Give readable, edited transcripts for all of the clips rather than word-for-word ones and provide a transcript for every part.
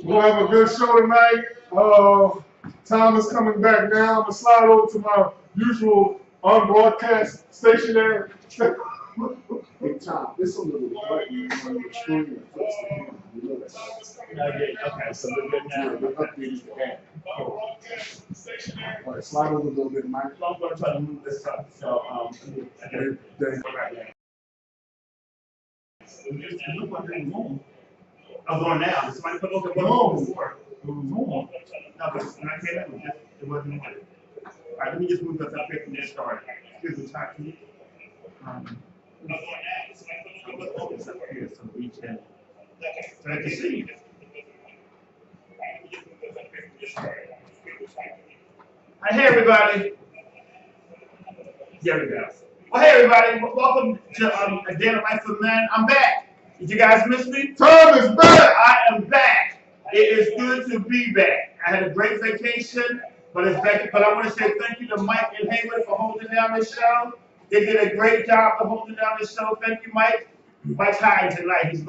We'll have a good show tonight. Tom is coming back now. I'm going to slide over to my usual unbroadcast stationary. Hey, Tom, this a little button on your screen that flips the camera. You know that. Okay, so we're good now. The update is the app. All right, slide over a little bit, Mike. I'm going to try to move this up. So, it looked like it was on. I was on now. Somebody put over one before. It was on. No, but when I came in, it wasn't on. All right, let me just move this up here from this start. Here's the top key. Here, so we can. So I can see. Hey, everybody. There we go. Well, hey, everybody. Welcome to A Day in the Life of Men. I'm back. Did you guys miss me? Tom is back. I am back. It is good to be back. I had a great vacation, but it's back. But I want to say thank you to Mike and Haywood for holding down this show. They did a great job of holding down this show. Thank you, Mike. Mike's hiding tonight. He's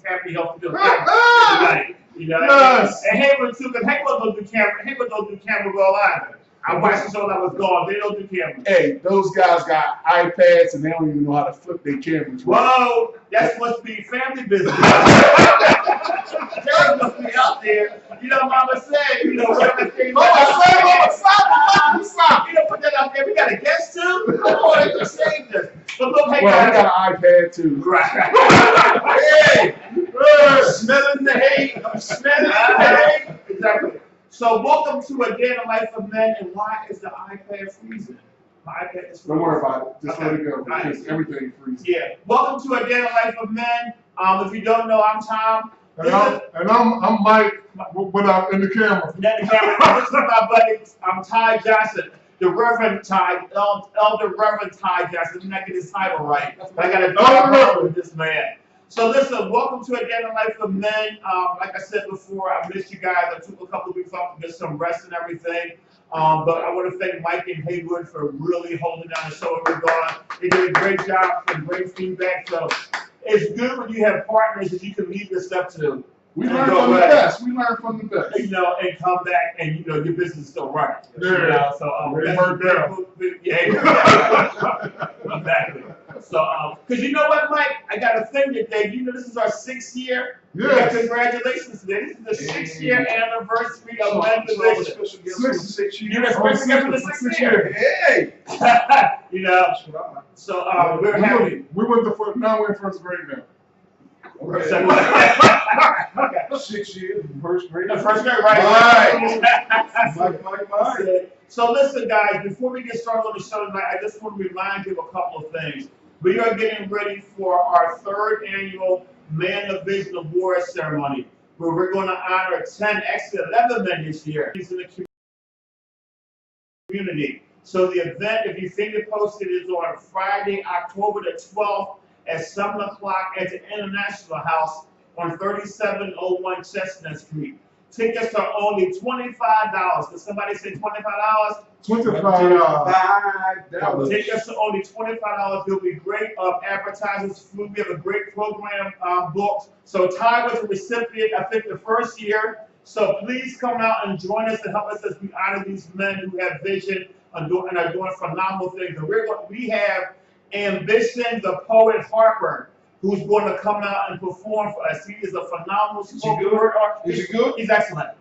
happy helping tonight. You know, Yes. and Haywood too, because Haywood don't do camera. Haywood don't do camera roll either. I watched the show when I was gone. They don't do camera. Hey, those guys got iPads and they don't even know how to flip their cameras. Whoa, that must be family business. Terry must be out there. You know, Mama said, you know, whatever thing. Stop. You know, put that out there. We got a guest too. Come on, they just saved us. But look, hey, Well, I guys. got an iPad too. Right. Hey. Smelling the hate. I'm smelling the hate. Exactly. So welcome to A Day in the Life of Men. And why is the iPad freezing? My iPad is freezing. Don't worry about it. Just Okay. let it go Right. because everything freezes. Yeah. Welcome to A Day in the Life of Men. If you don't know, I'm Tom. And I'm Mike without in the camera. Then the camera. This is my buddy. I'm Ty Johnson, the Reverend Ty, Elder Reverend Ty Johnson. I'm not getting his title right. I got to talk with this man. So listen, welcome to A Day in the Life of Men. Like I said before, I missed you guys. I took a couple of weeks off to get some rest and everything. But I want to thank Mike and Haywood for really holding down the show every gone. They did a great job and great feedback. So it's good when you have partners that you can leave this stuff to. We learn from the best. We learn from the best. You know, and come back and, you know, your business is still running. Yeah. You know, so, exactly. So, because you know what, Mike? I got a thing today. You know, this is our 6th year. Yes. Congratulations today. This is the 6th-year anniversary of Men Division. 6 years. You're expecting it for the 6th year. Hey. You know, so we're happy. We went to first, now we're in first grade now. Okay. 6 years, first grade. The first grade, right? Mike. So listen, guys, before we get started on the show tonight, I just want to remind you of a couple of things. We are getting ready for our 3rd annual Man of Vision Award ceremony, where we're going to honor 10, actually 11 men this year. He's in the community. So the event, if you've seen it posted, is on Friday, October the 12th at 7 o'clock at the International House on 3701 Chestnut Street. Tickets are only $25. Did somebody say $25? $25. Tickets are only $25. There'll be great advertisers, food. We have a great program booked. So Ty was a recipient, I think, the first year. So please come out and join us and help us as we honor these men who have vision and are doing phenomenal things. And we have Ambition, the poet Harper, who's going to come out and perform for us. He is a phenomenal spoken word artist. Is he good? He's excellent.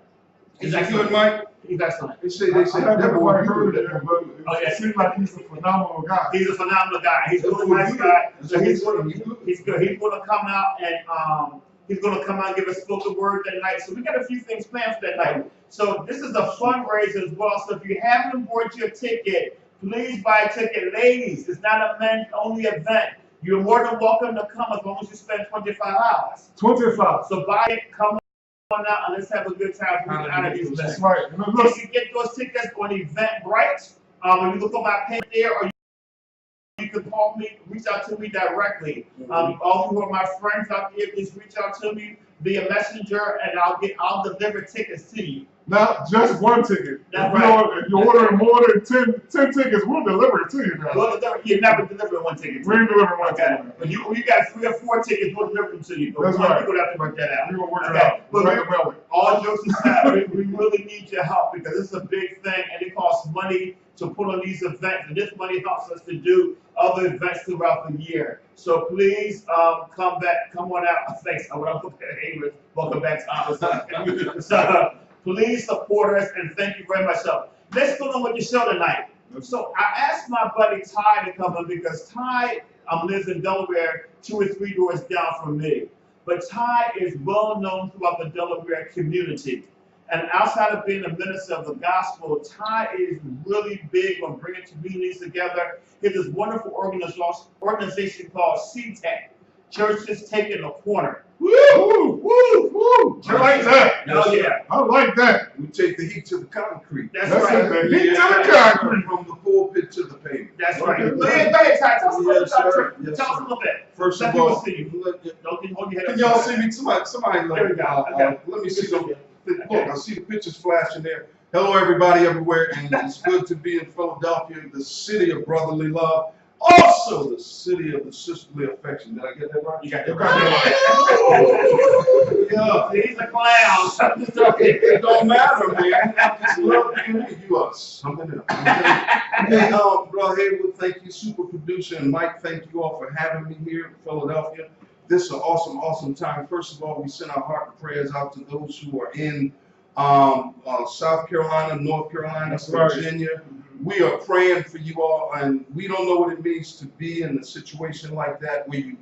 Is he good, Mike? He's excellent. They say I never Deborah heard of him, but it seems like he's a phenomenal guy. He's a phenomenal guy. He's a really nice guy. So he's good. He's good. He's going to come out and he's going to come out and give a spoken word that night. So we got a few things planned for that night. So this is a fundraiser as well. So if you haven't bought your ticket, please buy a ticket. Ladies, it's not a men-only event. You're more than welcome to come as long as you spend $25. 25. So buy it, come on out, and let's have a good time. We can honor these men. That's right. And then You look, can get those tickets on Eventbrite. When you look on my page there, or you can call me, reach out to me directly. All who are my friends out there, just reach out to me via messenger, and I'll deliver tickets to you. Not just one ticket. That's If right. you're ordering more than 10 tickets, we'll deliver it to you now. You never deliver one ticket. We ain't delivering one Okay. ticket. But you got 3 or 4 tickets, we'll deliver them to you. But That's one, right. you're gonna have to work that out. We're gonna work it Okay. out. But Right about it. all jokes aside, we really need your help because this is a big thing and it costs money to put on these events, and this money helps us to do other events throughout the year. So please come on out. Thanks. Welcome back, Thomas. So please support us and thank you very much. So let's go on with the show tonight. So I asked my buddy Ty to come in because Ty lives in Delaware, 2 or 3 doors down from me. But Ty is well known throughout the Delaware community. And outside of being a minister of the gospel, Ty is really big on bringing communities together. He has this wonderful organization called CTEC, Churches Taking a Corner. Woo! Woo! Woo! I like that. Oh, yeah. I like that. We take the heat to the concrete. That's That's right. it. The heat to the concrete. From the pulpit to the pavement. That's Okay. right. Go ahead, Ty. Tell us a little Yes, about sir. church. Yes, Tell us a sir. little bit. First Let of people all, see you. Don't hold your head can up. y'all see me? Somebody There we go. Okay. let me see the look. I see the pictures flashing there. Hello, everybody, everywhere, and it's good to be in Philadelphia, the city of brotherly love, also the city of the sisterly affection. Did I get that right? You got the Yeah. He's a clown. It don't matter, man. I just love you. You are something else. Hey, Brother Haywood, thank you, super producer, and Mike, thank you all for having me here in Philadelphia. This is an awesome, awesome time. First of all, we send our heart and prayers out to those who are in South Carolina, North Carolina, That's right. Virginia. We are praying for you all, and we don't know what it means to be in a situation like that where you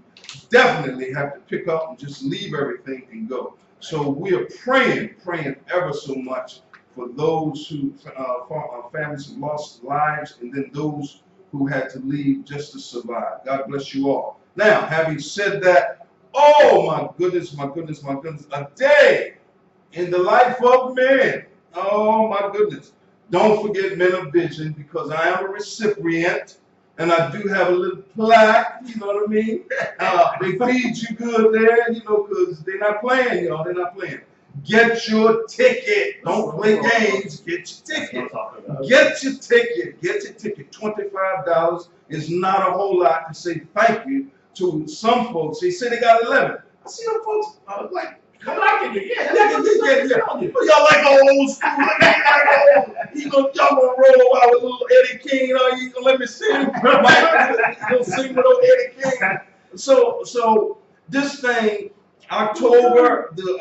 definitely have to pick up and just leave everything and go. So we are praying ever so much for those who, families who lost lives, and then those who had to leave just to survive. God bless you all. Now, having said that, oh my goodness, my goodness, my goodness, a day in the life of man. Oh my goodness. Don't forget Men of Vision, because I am a recipient and I do have a little plaque, you know what I mean? They feed you good there, you know, because they're not playing, y'all, they're not playing. Get your ticket. Don't play games, get your ticket. Get your ticket, get your ticket. $25 is not a whole lot to say thank you to some folks. They say they got 11. I see them folks like, Come like it, yeah. Y'all like old school, y'all gonna roll out with little Eddie King, you know, you gonna let me sing, Mike, you gonna sing with old Eddie King. So this thing, October the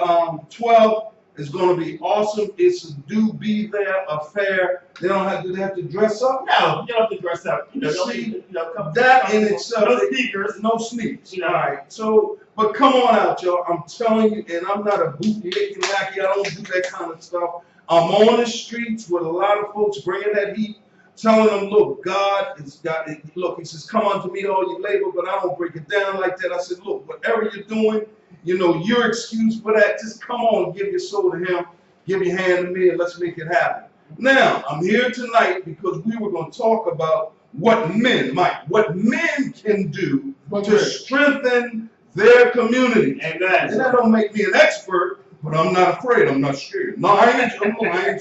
12th is gonna be awesome. It's a do be there affair. Do they have to dress up? No, you don't have to dress up. You know, See, come that in itself, no sneakers. no sneaks. You know. All right, so, but come on out, y'all. I'm telling you, and I'm not a booty hickey lackey. I don't do that kind of stuff. I'm on the streets with a lot of folks bringing that heat, telling them, look, God has got it. Look, he says, come unto me, all you labor, but I don't break it down like that. I said, look, whatever you're doing, you know, you're excused for that. Just come on, give your soul to him, give your hand to me, and let's make it happen. Now, I'm here tonight because we were going to talk about what men, Mike, what men can do to strengthen their community. Amen. And that don't make me an expert, but I'm not afraid. I'm not scared. No, I ain't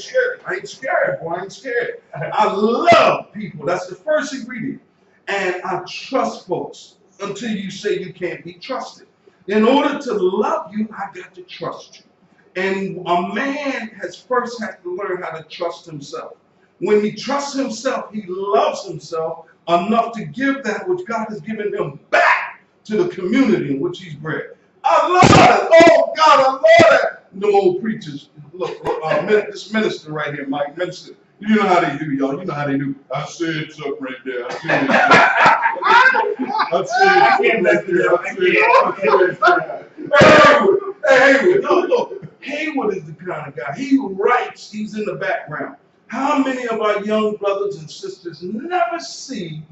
scared. I ain't scared, boy. I ain't scared. I love people. That's the first ingredient. And I trust folks until you say you can't be trusted. In order to love you, I got to trust you. And a man has first had to learn how to trust himself. When he trusts himself, he loves himself enough to give that which God has given him back to the community in which he's bred. I love it. Oh, God, I love that. Them old preachers. Look, this minister right here, Mike, minister. You know how they do, y'all. You know how they do. I said something right there. I said Haywood. No, look. Haywood is the kind of guy. He writes. He's in the background. How many of our young brothers and sisters never see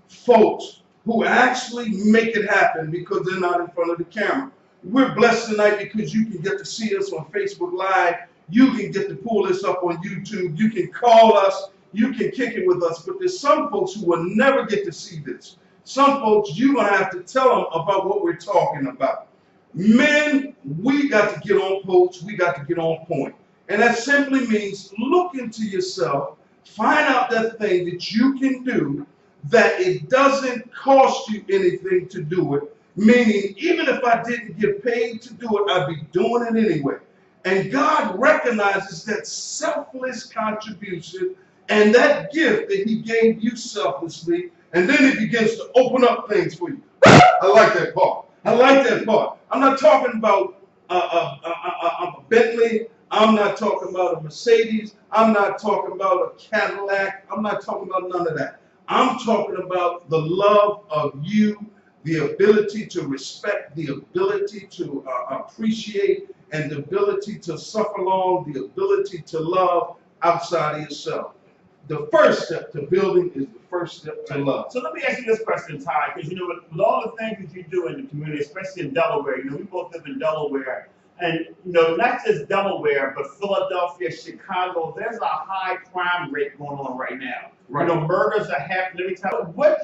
folks who actually make it happen because they're not in front of the camera? We're blessed tonight because you can get to see us on Facebook Live. You can get to pull this up on YouTube. You can call us. You can kick it with us. But there's some folks who will never get to see this. Some folks, you're going to have to tell them about what we're talking about. Men, we got to get on post. We got to get on point. And that simply means look into yourself, find out that thing that you can do, that it doesn't cost you anything to do it. Meaning, even if I didn't get paid to do it, I'd be doing it anyway. And God recognizes that selfless contribution and that gift that He gave you selflessly, and then He begins to open up things for you. I like that part. I like that part. I'm not talking about a Bentley. I'm not talking about a Mercedes. I'm not talking about a Cadillac. I'm not talking about none of that. I'm talking about the love of you, the ability to respect, the ability to appreciate, and the ability to suffer long, the ability to love outside of yourself. The first step to building is the first step to love. So let me ask you this question, Ty, because with all the things that you do in the community, especially in Delaware, we both live in Delaware, and not just Delaware, but Philadelphia, Chicago, there's a high crime rate going on right now. Right. Murders are happening every time. What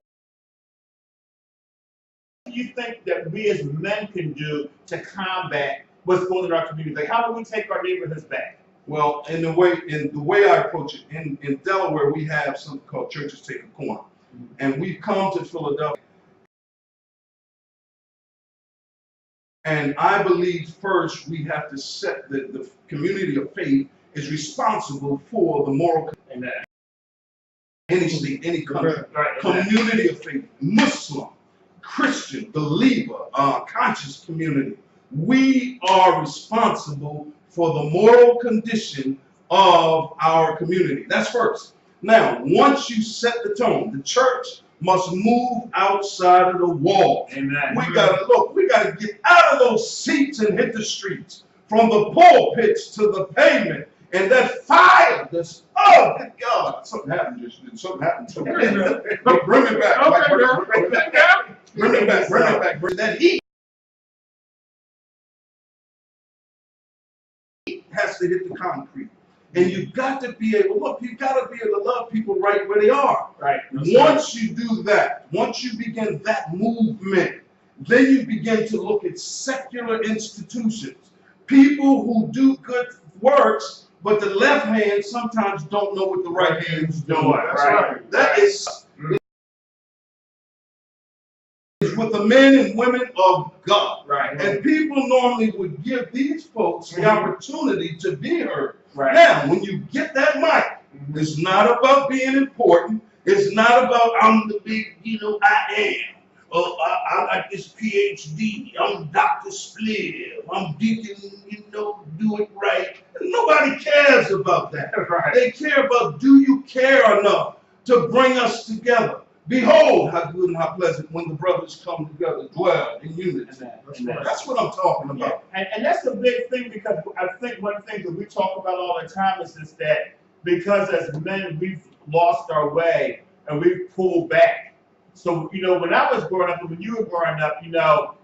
do you think that we as men can do to combat what's going on in our community? Like, how do we take our neighborhoods back? Well, in the way I approach it, in Delaware, we have something called Churches Take a Corner. And we've come to Philadelphia. And I believe first we have to set the community of faith is responsible for the moral. Amen. Any state, any country. Right. Community of faith, Muslim, Christian, believer, conscious community. We are responsible for the moral condition of our community. That's first. Now, once you set the tone, the church must move outside of the wall. Amen. We gotta get out of those seats and hit the streets, from the pulpits to the pavement. And that fire, oh, good God, something happened just then. Something happened to me. Bring it back. Bring it back. Bring it back. That heat has to hit the concrete. And you've got to be able, you've got to be able to love people right where they are. Right. Once you do that, once you begin that movement, then you begin to look at secular institutions. People who do good works, but the left hand sometimes don't know what the right hand is doing. That's right. That is with the men and women of God. Right. And people normally would give these folks the opportunity to be heard. Right. Now, when you get that mic, it's not about being important. It's not about I'm the big, I am. Oh, I got this PhD. I'm Dr. Spliv. I'm Deacon, do it right. Nobody cares about that. Right. They care about, do you care enough to bring us together? Behold, how good and how pleasant when the brothers come together, dwell in unity. That's what I'm talking about. Yeah. And that's the big thing, because I think one thing that we talk about all the time is that because as men we've lost our way and we've pulled back. So, when I was growing up and when you were growing up,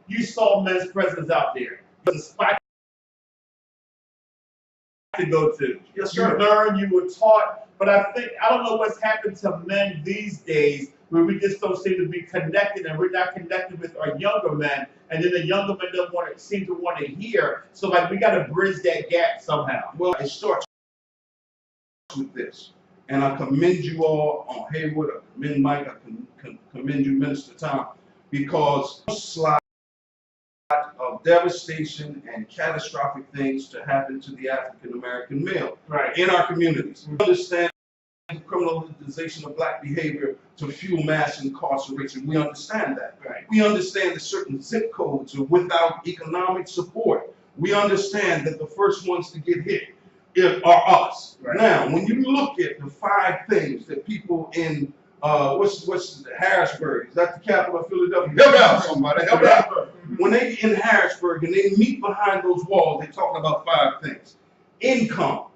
you saw men's presence out there. It was a spot to go to. Yes, you sir. learned, you were taught. But I don't know what's happened to men these days, where we just don't seem to be connected, and we're not connected with our younger men. And then the younger men don't seem to want to hear. So, we got to bridge that gap somehow. Well, it starts with this. And I commend you all on Haywood, I commend Mike, I commend you, Minister Tom, because slide of devastation and catastrophic things to happen to the African American male in our communities. We understand the criminalization of black behavior to fuel mass incarceration. We understand that. Right. We understand that certain zip codes are without economic support. We understand that the first ones to get hit are us. Right. Now, when you look at the 5 things that people in what's Harrisburg, is that the capital of Philadelphia? Help out somebody, help out. When they in Harrisburg and they meet behind those walls, they talk about 5 things: income,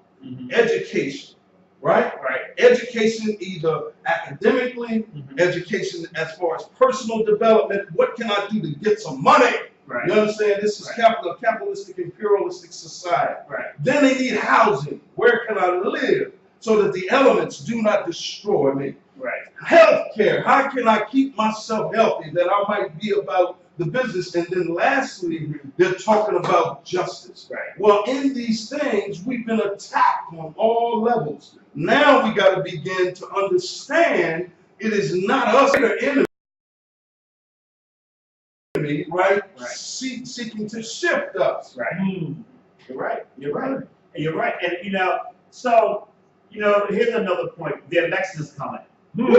education, right? Education, either academically, education as far as personal development. What can I do to get some money? Right. You understand? This is capitalistic, imperialistic society. Right. Then they need housing. Where can I live so that the elements do not destroy me? Right. Health care. How can I keep myself healthy that I might be about the business. And then lastly, they're talking about justice. Right. Well, in these things, we've been attacked on all levels. Now we got to begin to understand it is not us that are enemy, right? Seeking to shift us. Right. You're right. You're right. And you're right. And so here's another point. The election's coming. We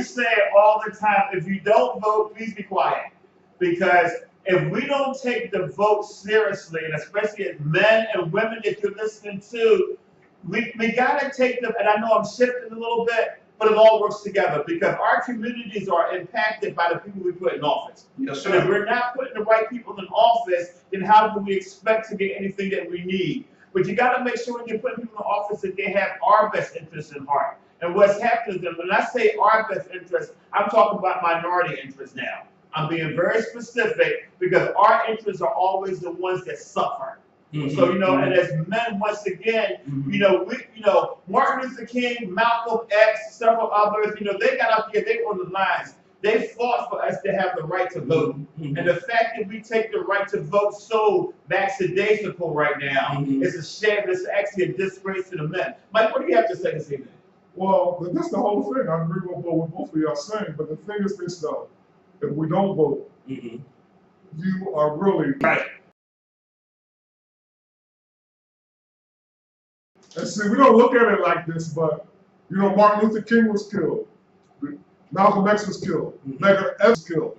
say all the time, if you don't vote, please be quiet. Because if we don't take the vote seriously, and especially as men and women, if you're listening to, we gotta take them, and I know I'm shifting a little bit, but it all works together because our communities are impacted by the people we put in office. Yes, And if sir. we're not putting the right people in office, then how do we expect to get anything that we need? But you got to make sure when you're putting people in office that they have our best interests in heart. And what's happening is, when I say our best interests, I'm talking about minority interests now. I'm being very specific because our interests are always the ones that suffer. So, and as men, once again, Martin Luther King, Malcolm X, several others, they got up here, they were on the lines. They fought for us to have the right to vote. And the fact that we take the right to vote so lackadaisical right now is a shame. It's actually a disgrace to the men. Mike, what do you have to say this evening? Well, that's the whole thing. I agree with what both of y'all saying, but the thing is this though, if we don't vote, you are really Right. And see, we don't look at it like this, but Martin Luther King was killed. Malcolm X was killed. Medgar Evers was killed.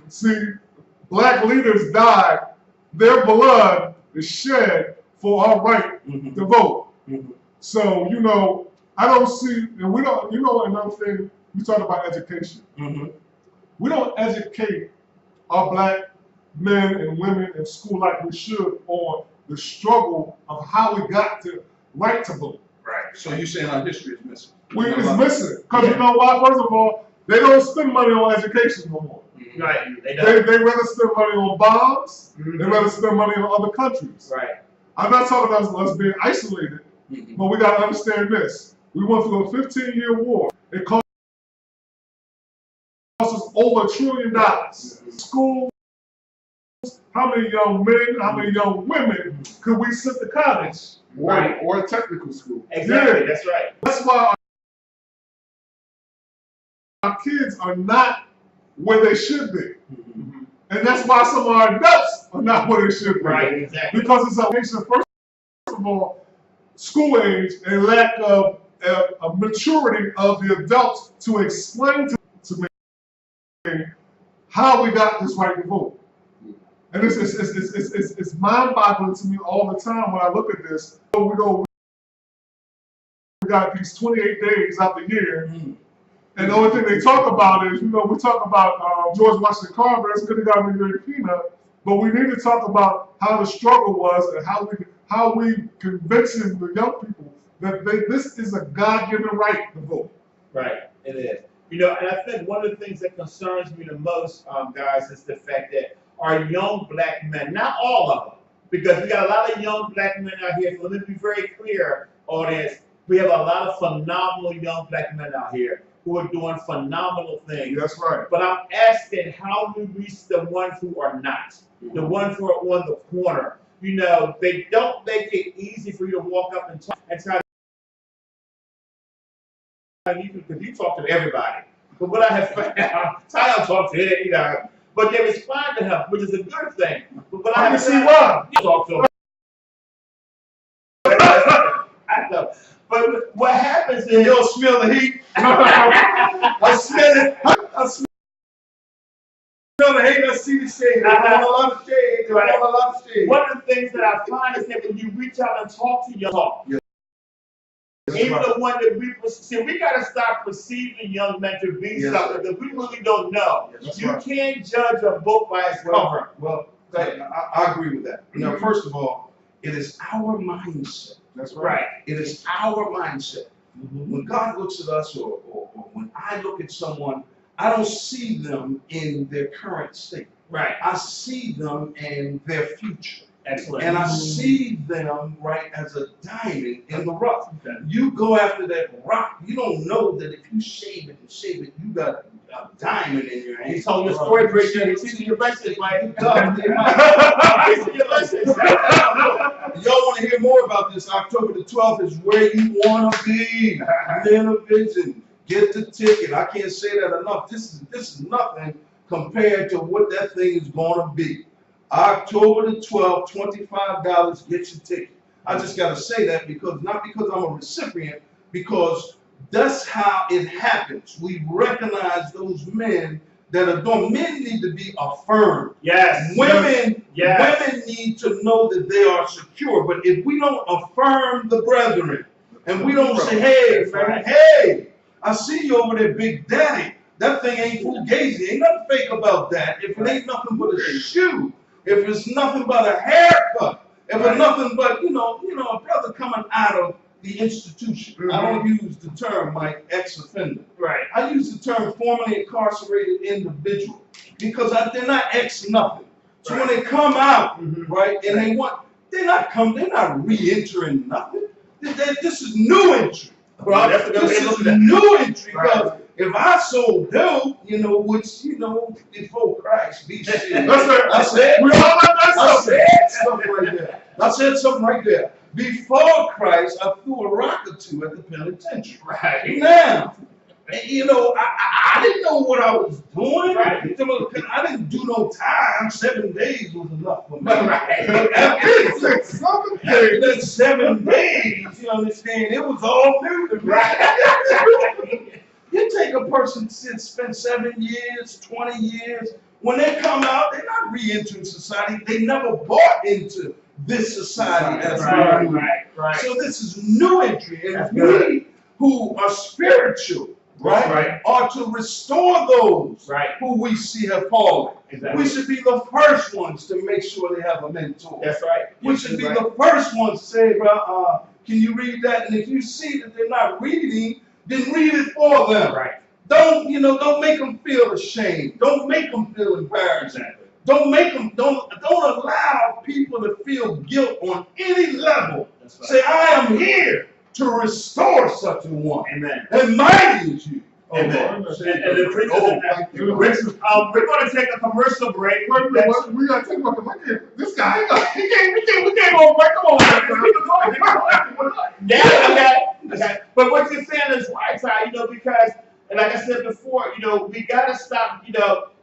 See, black leaders died. Their blood is shed for our right to vote. So, I don't see, and we don't, another thing, we talk about education. We don't educate our black men and women in school like we should on the struggle of how we got to right to vote. Right. So you're saying our history is missing? It's missing. Because you know why? First of all, they don't spend money on education no more. Right. They rather spend money on bombs. They rather spend money on other countries. Right. I'm not talking about us being isolated, but we got to understand this. We went through a 15-year war. It cost us over $1 trillion. Schools, how many young men, how many young women could we send to college? Or a technical school. Exactly. Yeah. That's right. That's why our kids are not where they should be. And that's why some of our adults are not where they should be. Right. Exactly. Because it's a nation, first of all, school age and lack of a maturity of the adults to explain to me how we got this right to vote. And it's mind-boggling to me all the time when I look at this. We got these 28 days out the year, and the only thing they talk about is, we talk about George Washington Carver, that's good got me very peanut, but we need to talk about how the struggle was and how we convincing the young people that this is a God-given right to vote. Right. It is. And I think one of the things that concerns me the most, guys, is the fact that our young black men, not all of them, because we got a lot of young black men out here, so let me be very clear, audience, we have a lot of phenomenal young black men out here who are doing phenomenal things. That's right. But I'm asking, how do we reach the ones who are not? The ones who are on the corner? They don't make it easy for you to walk up and talk and try because you talk to everybody. But what I have found, Tyler talks to it, but they respond to him, which is a good thing. But what I have see why. You talk to him. I know. But what happens is You'll smell the heat. I smell it. I smell the hate. I see the shade. I want a lot of shade. I want a lot of shade. one of the things that I find is that when you reach out and talk to young talk, even the one that we got to start perceiving young men to be something that we really don't know. You can't judge a book by its cover. Well, I agree with that. First of all, it is our mindset. That's right. It is our mindset. When God looks at us, or when I look at someone, I don't see them in their current state. Right. I see them in their future. Excellent. And I see them, right, as a diamond in the rough. Okay. You go after that rock, you don't know that if you shave it and shave it, you got a diamond in your hand. He's telling your story, Bridget. He's teaching your lessons, Mike. Y'all Teaching your lessons. want to hear more about this? October the 12th is where you want to be. Men of Vision, get the ticket. I can't say that enough. This is nothing compared to what that thing is going to be. October the 12th, $25, get your ticket. I just got to say that because, not because I'm a recipient, because that's how it happens. We recognize those men that are doing. Men need to be affirmed. Yes. Women, Yes. women need to know that they are secure. But if we don't affirm the brethren, and we don't say, hey, man, hey, I see you over there, Big Daddy. That thing ain't fugazi. Ain't nothing fake about that. If it ain't nothing but a shoe, if it's nothing but a haircut, if it's nothing but, you know, a brother coming out of the institution. I don't use the term, Mike, ex-offender. Right. I use the term formerly incarcerated individual because they're not ex-nothing. So when they come out, right, and they're not re-entering nothing. This is new entry. Well, that's a good way This to look is at it. new entry because Right. if I sold dope, which, before Christ, BC. That's it. I said, We all have that I stuff. said something right there. I said something right there. Before Christ, I threw a rock or two at the penitentiary. Right. Now, I didn't know what I was doing. Right. I didn't do no time. 7 days was enough for me. Right. But after Six, 7 after days. that 7 days, you understand, it was all new to me. Right. You take a person that spent 7 years, 20 years, when they come out, they're not re-entering society. They never bought into this society as Right. we do. Right. So this is new entry, and That's we good. who are spiritual, right, Right. are to restore those Right. who we see have fallen. Exactly. We should be the first ones to make sure they have a mentor. That's right. We should be the first ones to say, well, can you read that? And if you see that they're not reading, then read it for them. Right. Don't make them feel ashamed. Don't make them feel embarrassed. Exactly. Don't allow people to feel guilt on any level. That's right. Say, I am here to restore such a one. Amen. And mighty is you. Amen. Oh, And the preacher, thank you. we're going to take a commercial break. Wait a minute, we gotta take about this guy. We can't go break. Come on, Yeah, okay. But what you're saying is right, Ty, because, and like I said before, we got to stop,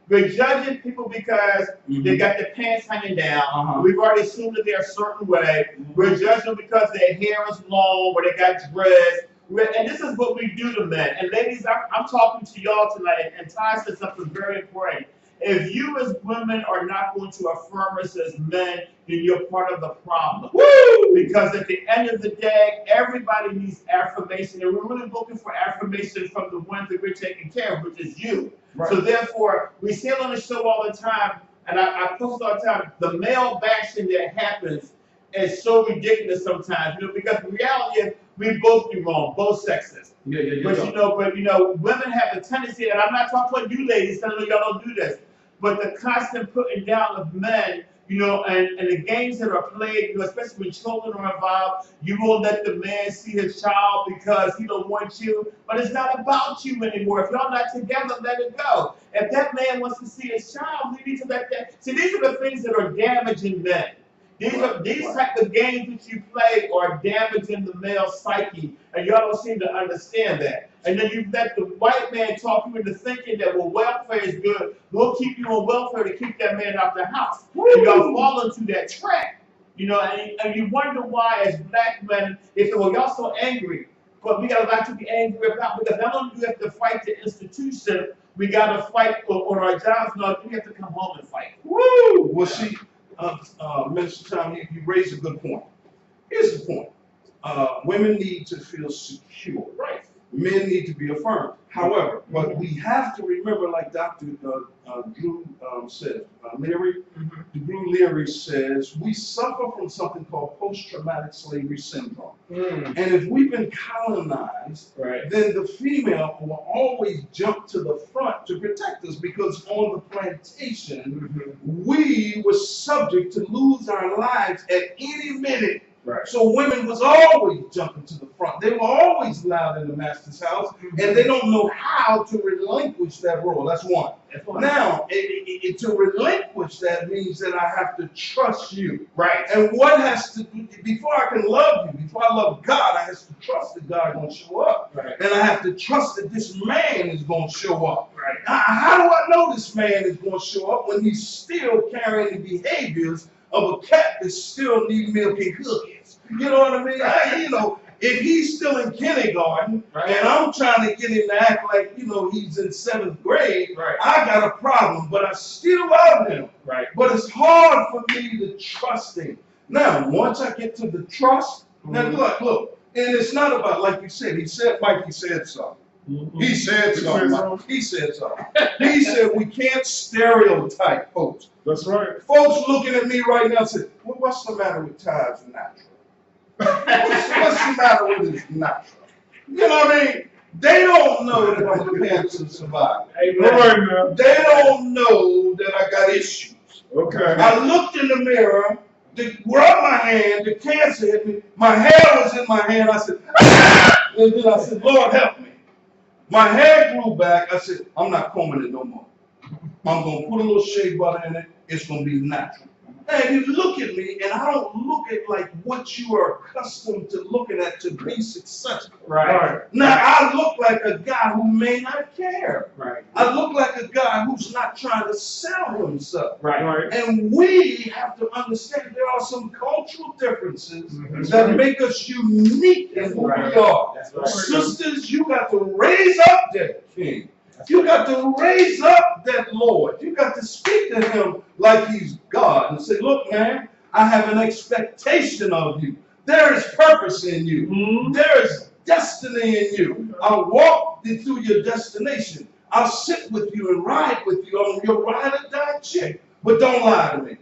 we're judging people because they got their pants hanging down. We've already assumed that they're a certain way. We're judging them because their hair is long or they got dreads. And this is what we do to men. And ladies, I'm talking to y'all tonight, and Ty said something very important. If you as women are not going to affirm us as men, then you're part of the problem. Woo! Because at the end of the day, everybody needs affirmation, and we're really looking for affirmation from the ones that we're taking care of, which is you. Right. So therefore, we say it on the show all the time, and I post all the time, the male bashing that happens is so ridiculous sometimes, because the reality is we both do wrong, both sexes. Yeah. But women have the tendency, and I'm not talking about you ladies, I know y'all don't do this, but the constant putting down of men, and the games that are played, especially when children are involved, you won't let the man see his child because he don't want you. But it's not about you anymore. If y'all not together, let it go. If that man wants to see his child, we need to let that. See, these are the things that are damaging men. These type of games that you play are damaging the male psyche, and y'all don't seem to understand that. And then you let the white man talk you into thinking that, well, welfare is good. We'll keep you on welfare to keep that man out the house. And y'all fall into that trap, and you wonder why, as black men, they say, well, y'all so angry. But we got a lot to be angry about, because not only do we have to fight the institution, we got to fight on our jobs. No, we have to come home and fight. Woo! Well, see, Minister Tom, you raised a good point. Here's the point. Women need to feel secure. Right. Men need to be affirmed. However, but we have to remember, like Dr. Drew said, Leary, Drew Leary says, we suffer from something called post-traumatic slavery syndrome. And if we've been colonized, then the female will always jump to the front to protect us, because on the plantation, we were subject to lose our lives at any minute. So women was always jumping to the front. They were always loud in the master's house, and they don't know how to relinquish that role. That's one. Now, to relinquish that means that I have to trust you. And what has to do, before I can love you, before I love God, I have to trust that God is going to show up. And I have to trust that this man is going to show up. How do I know this man is going to show up when he's still carrying the behaviors of a cat that still needs milk and cookies? You know what I mean? You know, if he's still in kindergarten and I'm trying to get him to act like, you know, he's in 7th grade, I got a problem, but I still love him. But it's hard for me to trust him. Now, once I get to the trust, now look, and it's not about, like you said, Mikey said something. He said something. He said something. He said we can't stereotype folks. That's right. Folks looking at me right now say, well, what's the matter with Ty's natural? What's the matter with his natural? You know what I mean? They don't know that I'm a cancer survivor. They don't know that I got issues. I looked in the mirror, rubbed my hand, the cancer hit me, my hair was in my hand, I said, ah! And then I said, Lord help me. My hair grew back, I said, I'm not combing it no more. I'm going to put a little shea butter in it, it's going to be natural. And you look at me, and I don't look at like what you are accustomed to looking at to be successful. Now, I look like a guy who may not care. I look like a guy who's not trying to sell himself. And we have to understand there are some cultural differences that make us unique in who we are. Sisters, you got to raise up that king. You got to raise up that Lord. You got to speak to him like he's God and say, look, man, I have an expectation of you. There is purpose in you. There is destiny in you. I'll walk you through your destination. I'll sit with you and ride with you on your ride or die chick. But don't lie to me.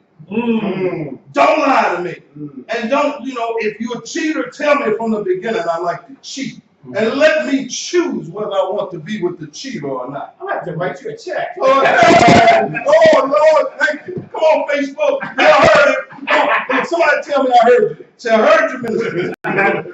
Don't lie to me. And don't, you know, if you're a cheater, tell me from the beginning I like to cheat. And let me choose whether I want to be with the cheater or not. I'm going to have to write you a check. Oh, Lord, thank you. Come on, Facebook. I heard it. Somebody tell me I heard you. Say, I heard you, Minister.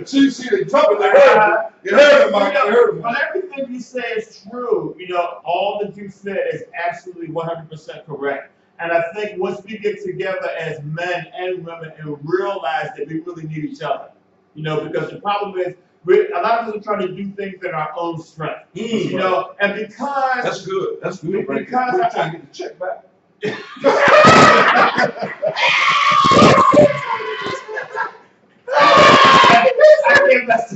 See, they jumping. They heard you. You heard it, Mike. You heard it. But everything you say is true. You know, all that you said is absolutely 100% correct. And I think once we get together as men and women and realize that we really need each other, you know, because the problem is, a lot of us are trying to do things in our own strength, you know, and because that's good. That's good. Because we're trying to get the check back. Yeah, that's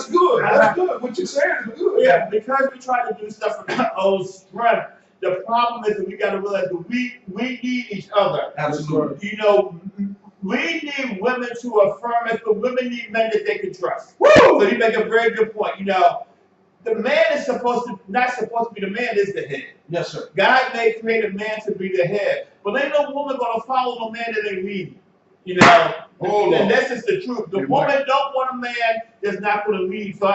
good. That's good. What you're saying is good. Yeah, because we try to do stuff in our own strength. The problem is that we got to realize that we need each other. Absolutely. You know. We need women to affirm us, but women need men that they can trust. Woo! So you make a very good point. You know, the man is not supposed to be the man, is the head. Yes, sir. God may create a man to be the head, but ain't no woman gonna follow no man that ain't leading. You know, and that's just the truth. The woman don't want a man that's not going to lead. So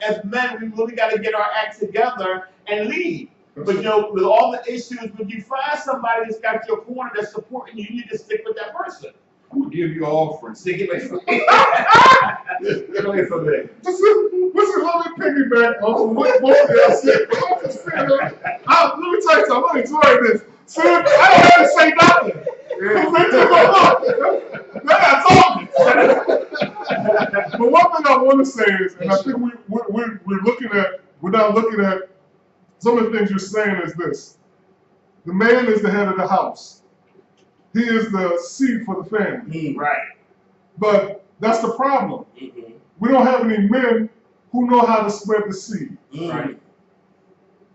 as men, we really got to get our act together and lead. But you know, with all the issues, when you find somebody that's got your corner that's supporting you, you need to stick with that person. I'm going to give you an offering. Stick it with me. Get away from me. Listen, let me piggyback on what both of y'all said. Let me tell you something. I'm enjoying this. See, I don't have to say nothing. They're not talking. But one thing I want to say is, and I think we're not looking at some of the things you're saying is this. The man is the head of the house. He is the seed for the family. Right. But that's the problem. We don't have any men who know how to spread the seed. Right.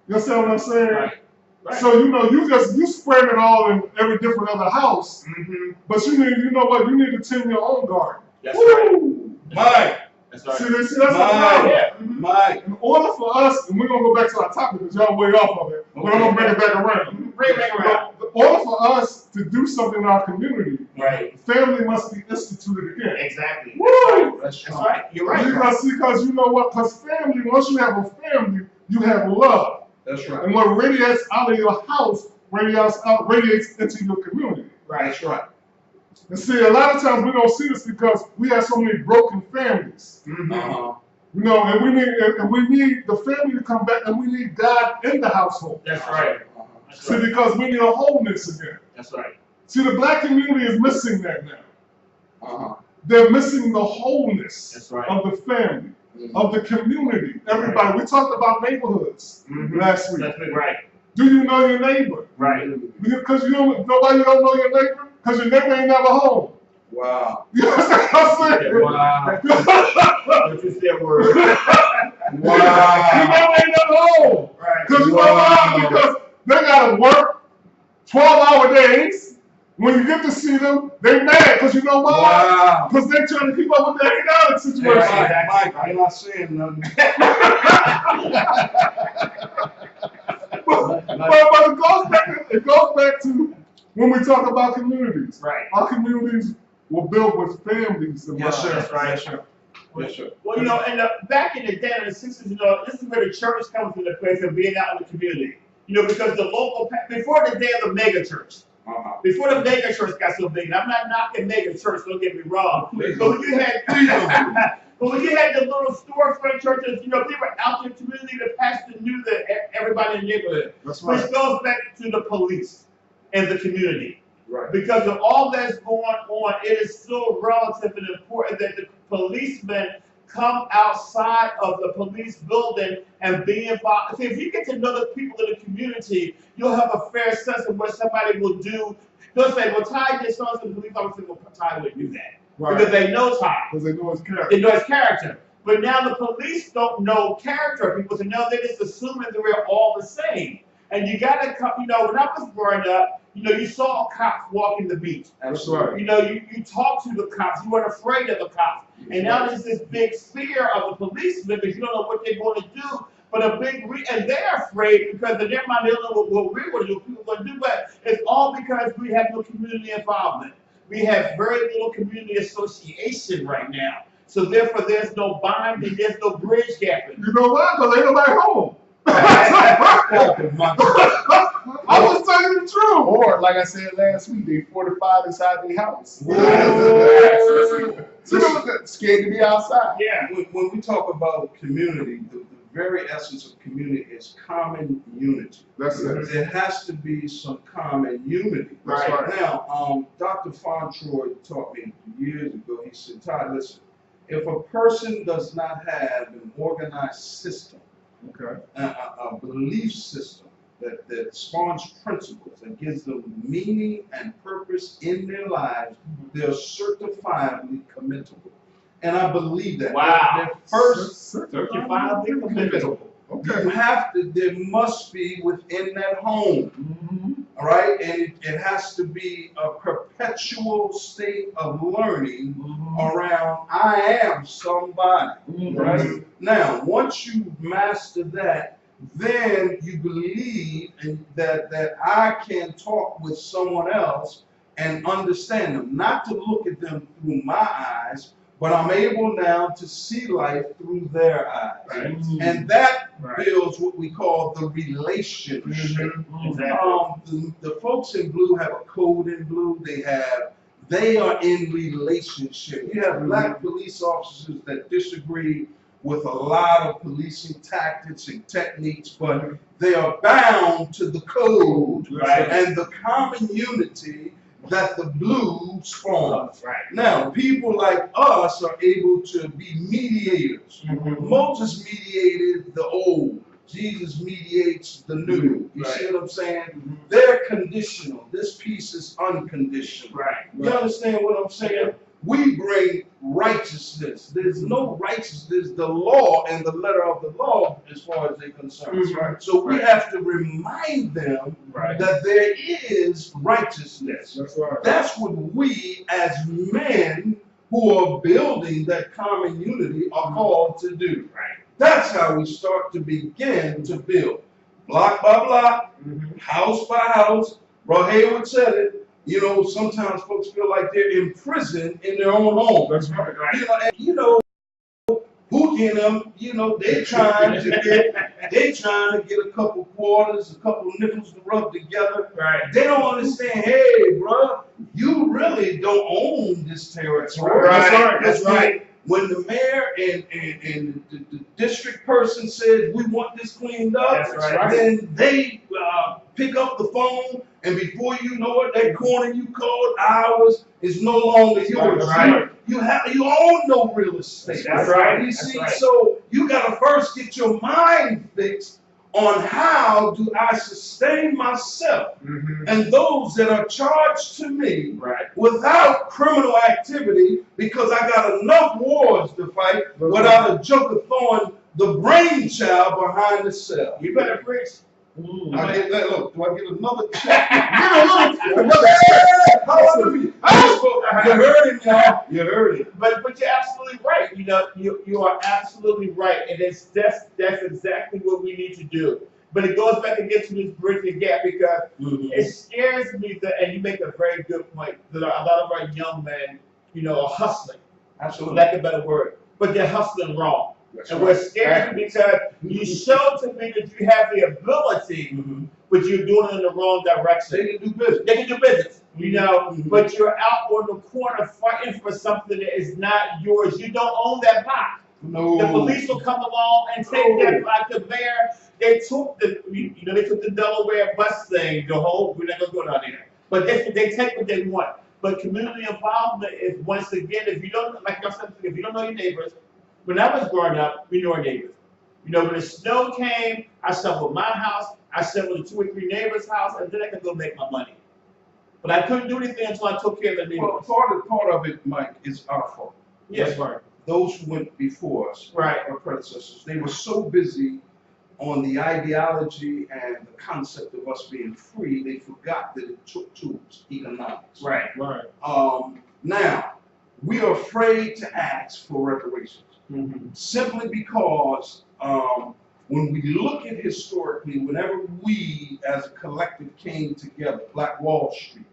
You understand what I'm saying? Right. So, you know, you spread it all in every different other house, but you know what? You need to tend your own garden. That's right. Mike, That's right. See, that's the problem. Yeah. Mike. In order for us, and we're going to go back to our topic because y'all way off of it, but I'm going to bring it back around. Bring it back around. In order for us to do something in our community, Right. family must be instituted again. Exactly. Woo! That's right. You're right. Because you know what? Because family, once you have a family, you have love. That's right. And what radiates out of your house radiates into your community. Right. That's right. And see, a lot of times we don't see this because we have so many broken families. Mm-hmm. You know, and we need the family to come back, and we need God in the household. That's right. That's See, right. because we need a wholeness again. That's right. See, the black community is missing that now. Uh-huh. They're missing the wholeness That's right. of the family, Mhm. of the community. Everybody, we talked about neighborhoods last week. That's right. Do you know your neighbor? Right. Because you don't, nobody don't know your neighbor? Because your neighbor ain't never home. Wow. You know what I'm saying? Wow. Don't you say a word. Your Wow. neighbor ain't never home. Right. Because you know why? Because they gotta work 12-hour days. When you get to see them, they mad. Because you know why? Wow. Because they're trying to keep up with the economic situation. Yeah. Mike, I'm not saying nothing. But it goes back to when we talk about communities. Right. Our communities were built with families in Yes, sir. mind. That's right. Yes, sir. Yes, sir. Well, you know, back in the day in the 60s, you know, this is where the church comes into place and being out in the community. You know, because the local, before the day of the mega church, Uh-huh. before the mega church got so big, and I'm not knocking mega church, don't get me wrong, Please but when you had, Please don't. but when you had the little storefront churches, you know, they were out in the community, the pastor knew that everybody in the neighborhood. That's right. Which goes back to the police and the community. Right. Because of all that's going on, it is so relative and important that the policemen come outside of the police building and be involved. See, if you get to know the people in the community, you'll have a fair sense of what somebody will do. They'll say, well, Ty just sons of the police officer, well, Ty would do that. Right. Because they know Ty. Because they know his character. They know his character. But now the police don't know character of people, so now they're just assuming that we're all the same. And you gotta come, you know, when I was growing up, you know, you saw cops walking the beach. That's right. You know, you talked to the cops, you weren't afraid of the cops. And now there's this big fear of the policemen because you don't know what they're going to do. But and they're afraid because in their mind they don't know what we're going to do, what people are going to do. But it's all because we have no community involvement. We have very little community association right now. So therefore there's no bonding, there's no bridge gapping. You know why? Because ain't nobody home. I was telling you the truth. Or, like I said last week, they fortified inside their house. Scared to be outside. Yeah. When we talk about community, the very essence of community is common unity. That's it. There has to be some common unity. That's right. Now, Dr. Fontroy taught me years ago, he said, Todd, listen, if a person does not have an organized system, Okay. a belief system that spawns principles and gives them meaning and purpose in their lives, they're certifiably committable. And I believe that. Wow. Their first, Certifiably committable. Okay. you have to, there must be within that home, all right? And it has to be a perpetual state of learning around I am somebody, right? Now, once you master that, then you believe that I can talk with someone else and understand them, not to look at them through my eyes, but I'm able now to see life through their eyes. Right. And that Right. builds what we call the relationship. Exactly. The folks in blue have a code in blue. They are in relationship. You have black police officers that disagree with a lot of policing tactics and techniques, but they are bound to the code Right. and the common unity that the blue spawns. Right. Now, people like us are able to be mediators. Moses mediated the old. Jesus mediates the new. You see what I'm saying? They're conditional. This piece is unconditional. Right. You understand what I'm saying? We bring righteousness. There's no righteousness. The law and the letter of the law as far as they're concerned. Right. So we have to remind them that there is righteousness. That's right. That's what we as men who are building that common unity are called to do. Right. That's how we start to begin to build. Block by block, house by house. Bro Hayward said it. You know, sometimes folks feel like they're imprisoned in their own home. That's right. You know, and, you know, Pookie and them, you know, they trying to get a couple quarters, a couple nickels to rub together. Right. They don't understand, hey, bro, you really don't own this territory. Right. That's That's right. When the mayor and the district person says we want this cleaned up, That's right. then they pick up the phone, and before you know it, that corner you called ours is no longer yours. Right. You own no real estate. That's right. You That's see, right. so you gotta first get your mind fixed on how do I sustain myself and those that are charged to me Right. without criminal activity, because I got enough wars to fight without a joker throwing the brainchild behind the cell. You better preach. I get that. Look, do I get another check? Get Hallelujah. You heard him, y'all. You heard it. But you're absolutely right. You know, you are absolutely right, and that's exactly what we need to do. But it goes back again to this bridging gap, because it scares me that, and you make a very good point, that a lot of our young men, you know, are hustling, for Absolutely. lack of a better word, but they're hustling wrong. That's And right. what scares me, because you show to me that you have the ability, but you're doing it in the wrong direction. They can do business. They can do business, you know, but you're out on the corner fighting for something that is not yours. You don't own that block. No. The police will come along and take that block. The mayor, they took they took the Delaware bus thing, we're not gonna go down there. But they take what they want. But community involvement is, once again, if you don't, like I said, if you don't know your neighbors, when I was growing up, we knew our neighbors. You know, when the snow came, I shoveled my house, I shoveled the 2 or 3 neighbors' house, and then I could go make my money. But I couldn't do anything until I took care of the Well, neighbors. part of it, Mike, is our fault. Yes, right. Those who went before us, Right. our predecessors, they were so busy on the ideology and the concept of us being free, they forgot that it took tools, economics. Right. Now, we are afraid to ask for reparations, simply because when we look at historically, whenever we as a collective came together, Black Wall Street,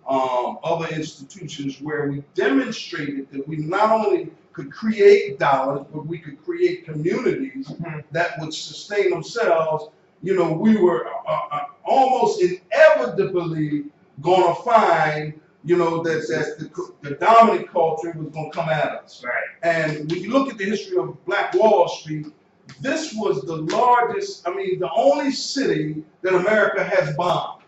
other institutions where we demonstrated that we not only could create dollars, but we could create communities that would sustain themselves. You know, we were almost inevitably going to find, you know, that the dominant culture was going to come at us. Right. And when you look at the history of Black Wall Street, this was the largest, the only city that America has bombed.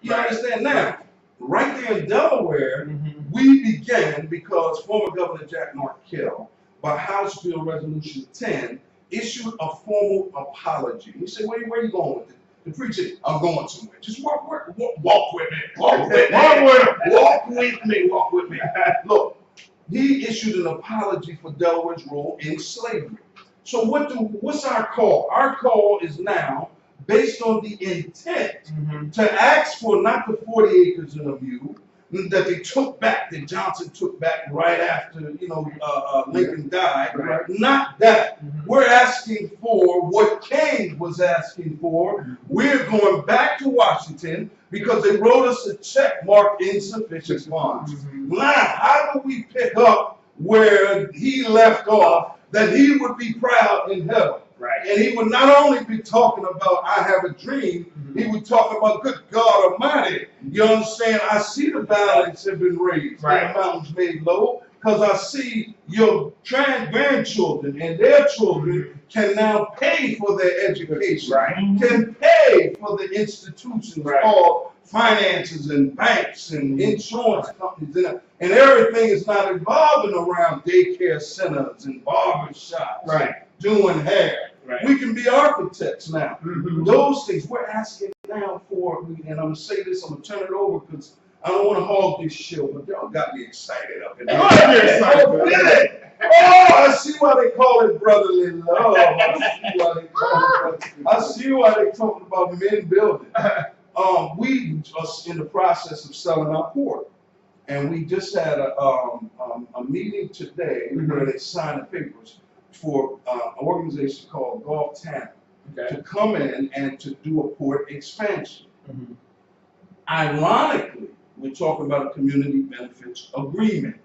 You understand now? Right there in Delaware, we began because former Governor Jack Markell, by House Bill Resolution 10, issued a formal apology. He said, where are you going with it? The preacher, I'm going somewhere. Just walk with me. Walk with me. Walk with me. Look, he issued an apology for Delaware's role in slavery. So what's our call? Our call is now based on the intent to ask for not the 40 acres and a mule that they took back, that Johnson took back right after, Lincoln died. Right. Not that. We're asking for what King was asking for. We're going back to Washington because they wrote us a check marked insufficient funds. Now, how do we pick up where he left off, that he would be proud in heaven? Right. And he would not only be talking about, I have a dream, he would talk about, good God Almighty. You understand? I see the valleys have been raised, and the mountains made low, because I see your grandchildren and their children can now pay for their education, can pay for the institutions called finances and banks and insurance companies, and everything is not evolving around daycare centers and barber shops, doing hair. We can be architects now. Those things we're asking now for, and I'm gonna say this, I'm gonna turn it over because I don't want to hog this show, but y'all got me excited up in there. I see why they call it brotherly love. I see why they talking about men building. We are in the process of selling our port. and we just had a meeting today where they signed the papers for an organization called Gulf Town to come in and to do a port expansion. Ironically, we're talking about a community benefits agreement.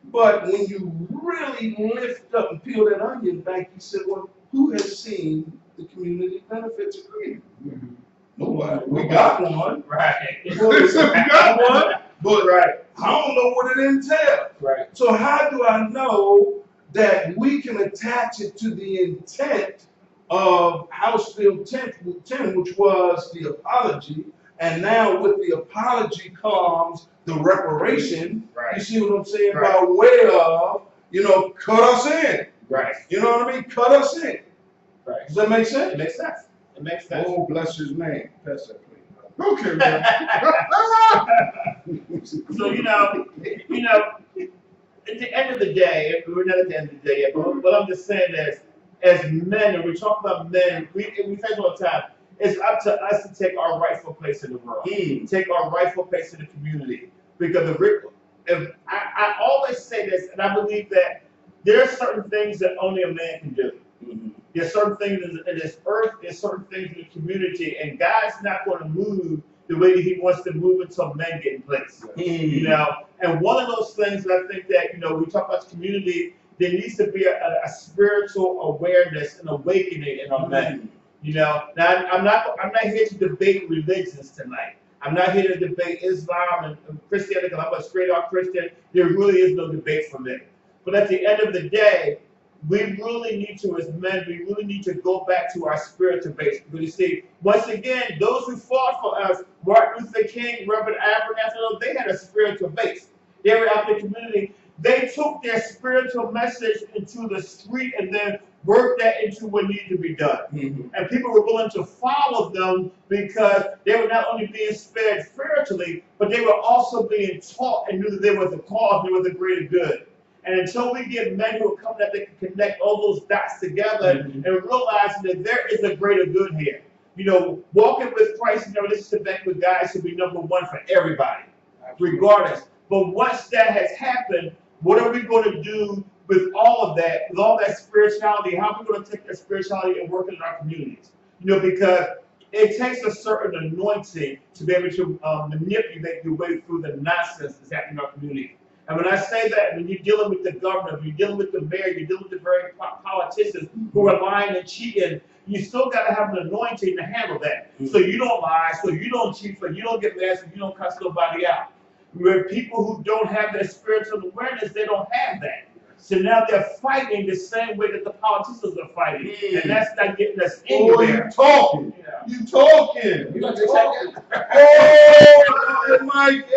But when you really lift up and peel that onion back, he said, well, who has seen the community benefits agreement? Nobody. We got one. Right. We got one, but I don't know what it entails. Right. So how do I know that we can attach it to the intent of House Bill 10, which was the apology, and now with the apology comes the reparation. Right. You see what I'm saying? Right. By way of, cut us in. Right. You know what I mean? Cut us in. Right. Does that make sense? It makes sense. It makes sense. Oh, bless his name. Pass that, please. Okay, man. So at the end of the day, we're not at the end of the day yet, but I'm just saying that as men, and we talk about men, we say it all the time, it's up to us to take our rightful place in the world, take our rightful place in the community. Because I always say this, and I believe that there are certain things that only a man can do. There's certain things in this earth, there's certain things in the community, and God's not going to move the way that he wants to move until men get in place. And one of those things that I think that, we talk about the community, there needs to be a spiritual awareness and awakening in our men. Now I'm not here to debate religions tonight. I'm not here to debate Islam and Christianity, because I'm a straight up Christian. There really is no debate for me. But at the end of the day, we really need to, as men, we really need to go back to our spiritual base. Because you see, once again, those who fought for us, Martin Luther King, Reverend Abraham, they had a spiritual base. They were out in the community. They took their spiritual message into the street and then worked that into what needed to be done. And people were willing to follow them because they were not only being spared spiritually, but they were also being taught and knew that there was a cause, there was a greater good. And until we get men who are coming up that can connect all those dots together and realizing that there is a greater good here. Walking with Christ, this is the back with God should be number one for everybody, regardless. But once that has happened, what are we going to do with all of that, with all that spirituality? How are we going to take that spirituality and work it in our communities? Because it takes a certain anointing to be able to manipulate your way through the nonsense that's happening in our community. And when I say that, when you're dealing with the governor, when you're dealing with the mayor, you're dealing with the very politicians who are lying and cheating, you still got to have an anointing to handle that. So you don't lie, so you don't cheat, so you don't get mad, so you don't cuss nobody out. Where people who don't have that spiritual awareness, they don't have that. So now they're fighting the same way that the politicians are fighting. And that's not getting us anywhere. You talking. You talking. You gonna talking. Oh, Mike.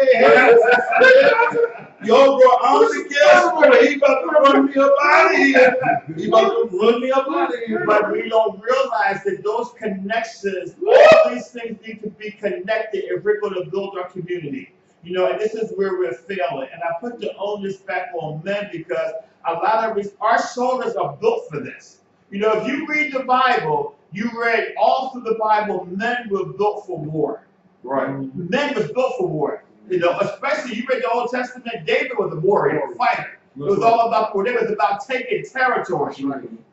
Yo, bro, I'm the guest. He about to run me up out of here. He about to run me up out of here. But we don't realize that those connections, all these things need to be connected if we're going to build our community. And this is where we're failing. And I put the onus back on men because a lot of our shoulders are built for this. If you read the Bible, you read all through the Bible, men were built for war. Right. Men was built for war. Especially you read the Old Testament, David was a warrior, a fighter. It was all about war. It was about taking territory.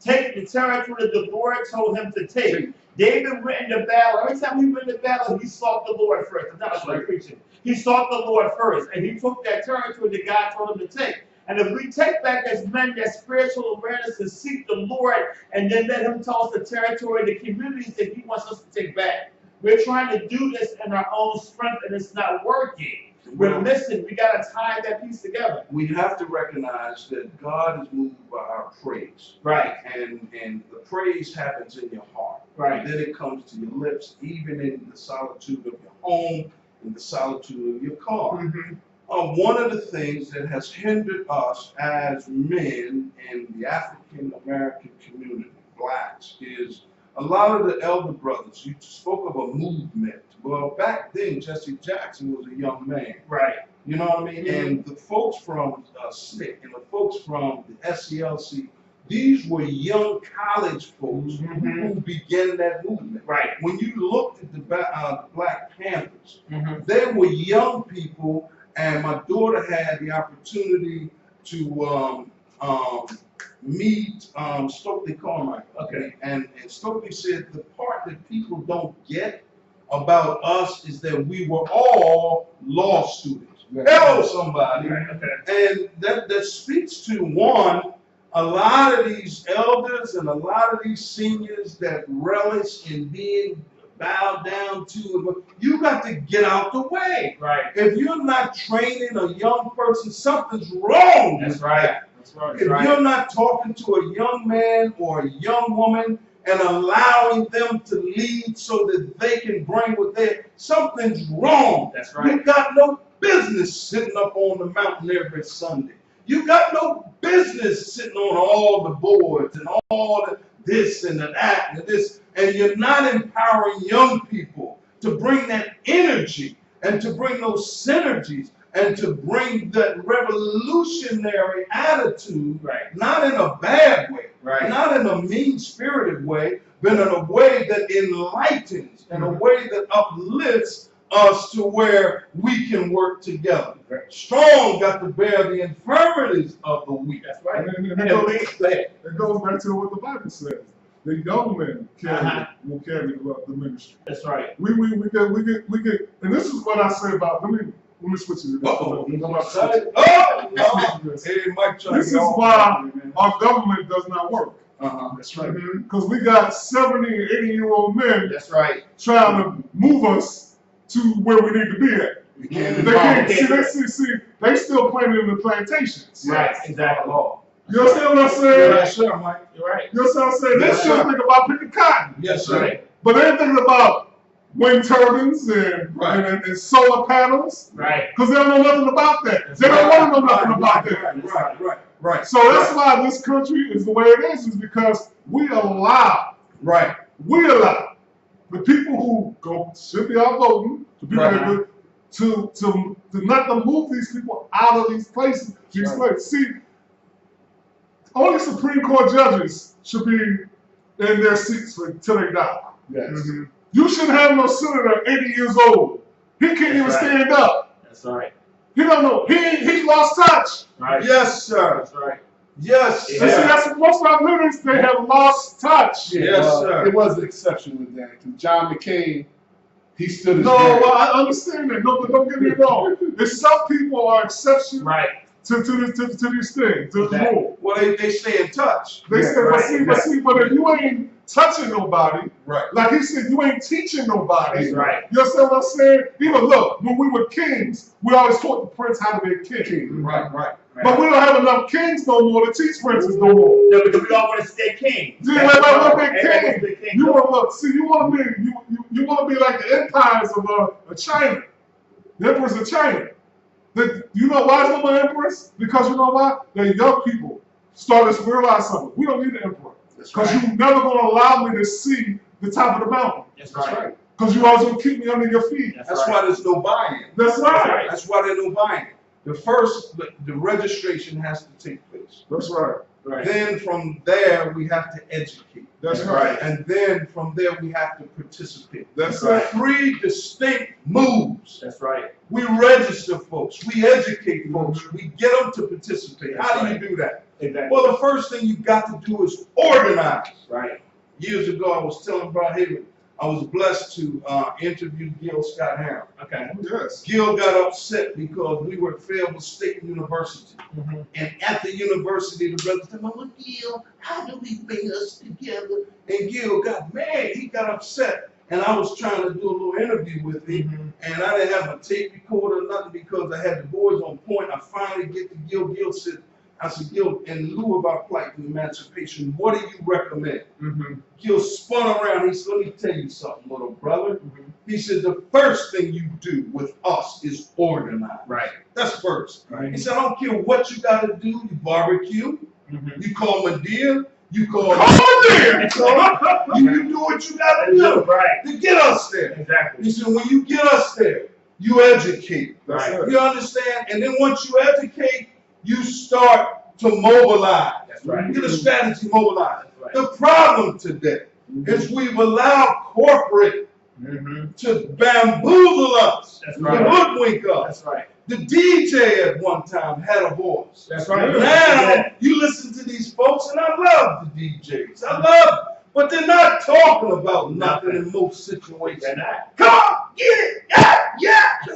Taking the territory that the Lord told him to take. David went into battle. Every time he went into battle, he sought the Lord first. And that's what I'm preaching. He sought the Lord first, and he took that territory that God told him to take. And if we take back as men that spiritual awareness and seek the Lord, and then let him tell us the territory, the communities that he wants us to take back. We're trying to do this in our own strength, and it's not working. We're missing. We got to tie that piece together. We have to recognize that God is moved by our praise. Right. And the praise happens in your heart. Right. And then it comes to your lips, even in the solitude of your home, in the solitude of your car. One of the things that has hindered us as men in the African American community, blacks, is a lot of the elder brothers. You spoke of a movement. Well, back then, Jesse Jackson was a young man. Right. You know what I mean? And the folks from SNCC and the folks from the SCLC, these were young college folks who began that movement. Right. When you looked at the Black Panthers, they were young people, and my daughter had the opportunity to meet Stokely Carmichael. Okay. And Stokely said the part that people don't get about us is that we were all law students. Hello, somebody. Right, okay. And that speaks to, one, a lot of these elders and a lot of these seniors that relish in being bowed down to. You got to get out the way. Right. If you're not training a young person, something's wrong. That's with right. that. That's right. If you're not talking to a young man or a young woman and allowing them to lead so that they can bring what they, something's wrong. That's right. You got no business sitting up on the mountain every Sunday. You got no business sitting on all the boards and all the this and that and this, and you're not empowering young people to bring that energy and to bring those synergies and to bring that revolutionary attitude, Right. not in a bad way, Right. not in a mean-spirited way, but in a way that enlightens, in a way that uplifts us to where we can work together. Right. Strong got to bear the infirmities of the weak. That's right. And And it the goes, weak, go ahead. it goes back to what the Bible says. The young men will carry the ministry. That's right. We get, and this is what I say about, let me switch it. Uh-oh. I'm about to switch it. Oh, hey, Mike, This is why our government does not work. That's right. Because we got 70 and 80-year-old men That's right. trying to move us to where we need to be at. We can't They involve- can't, see, they still planting in the plantations. Right. Exactly. You understand what I'm saying? Yes, sir, Mike. You're right. You understand what I'm saying? They Yes, still sir. think about picking cotton. Yes, sir. Right. But they ain't thinking about wind turbines and, Right. and solar panels. Right. Because they don't know nothing about that. They don't want to know nothing about that. Right. So that's why this country is the way it is because we allow the people who should be out voting, the people Right. that to let them move these people out of these places. These places. See, only Supreme Court judges should be in their seats until they die. Yes. You shouldn't have no senator 80 years old. He can't even That's right. stand up. That's right. He don't know. He lost touch. Right. Yes, sir. That's right. Yes, And Yeah. see, sir. that's what most of our leaders, they have lost touch. Yes, sir. It was an exception with that. Because John McCain, he stood his No, ground. well, I understand that. No, but don't get me wrong. There's some people are exceptions Right. to these things, to the Exactly. rule. Well, they stay in touch. They Yeah, say, right, but if you ain't touching nobody, Right. like he said, you ain't teaching nobody. That's right. You understand what I'm saying? Even look, when we were kings, we always taught the prince how to be a king. Right. But we don't have enough kings no more to teach princes no more. No, because we all want to stay king. Yeah, everybody want to be Everybody wants king. to be king. You want to look. See, you want to be. You want to be like the empires of China, the emperors of China. You know why there's no more emperors? Because you know why? The young people started to realize something. We don't need an emperor. That's Because right. you're never going to allow me to see the top of the mountain. That's That's right. right. Because you always going to keep me under your feet. That's That's right. why there's no buy-in. That's right. That's why there's no buy-in. The registration has to take place. That's right. Right. Then from there, we have to educate. That's right. And then from there, we have to participate. That's right. right. 3 distinct moves. That's right. We register folks. We educate folks. We get them to participate. How do you do that? Exactly. Well, the first thing you got to do is organize. Right. Years ago, I was telling Brian Haven, I was blessed to interview Gil Scott Heron. Okay. Yes. Gil got upset because we were at Fayetteville State University. Mm-hmm. And at the university, the brothers said, well, Gil, how do we bring us together? And Gil got mad. He got upset. And I was trying to do a little interview with him. Mm-hmm. And I didn't have a tape recorder or nothing because I had the boys on point. I finally get to Gil. Gil said, I said, Gil, in lieu of our plight and emancipation, what do you recommend? Mm-hmm. Gil spun around. He said, let me tell you something, little brother. Mm-hmm. He said, the first thing you do with us is organize. Right. That's first. Right. He said, I don't care what you got to do. You barbecue. Mm-hmm. You call Medea. You call there! you do what you got to do Right. to get us there. Exactly. He said, when you get us there, you educate. That's Right. it. You understand? And then once you educate, you start to mobilize. That's right. Get a strategy, mobilize. That's right. The problem today is we've allowed corporate Mm-hmm. to bamboozle us, That's to right. hoodwink us. That's right. The DJ at one time had a voice. That's right. Now you listen to these folks, and I love the DJs. I love, but they're not talking about nothing in most situations. They're not. Come on, get it, yeah. What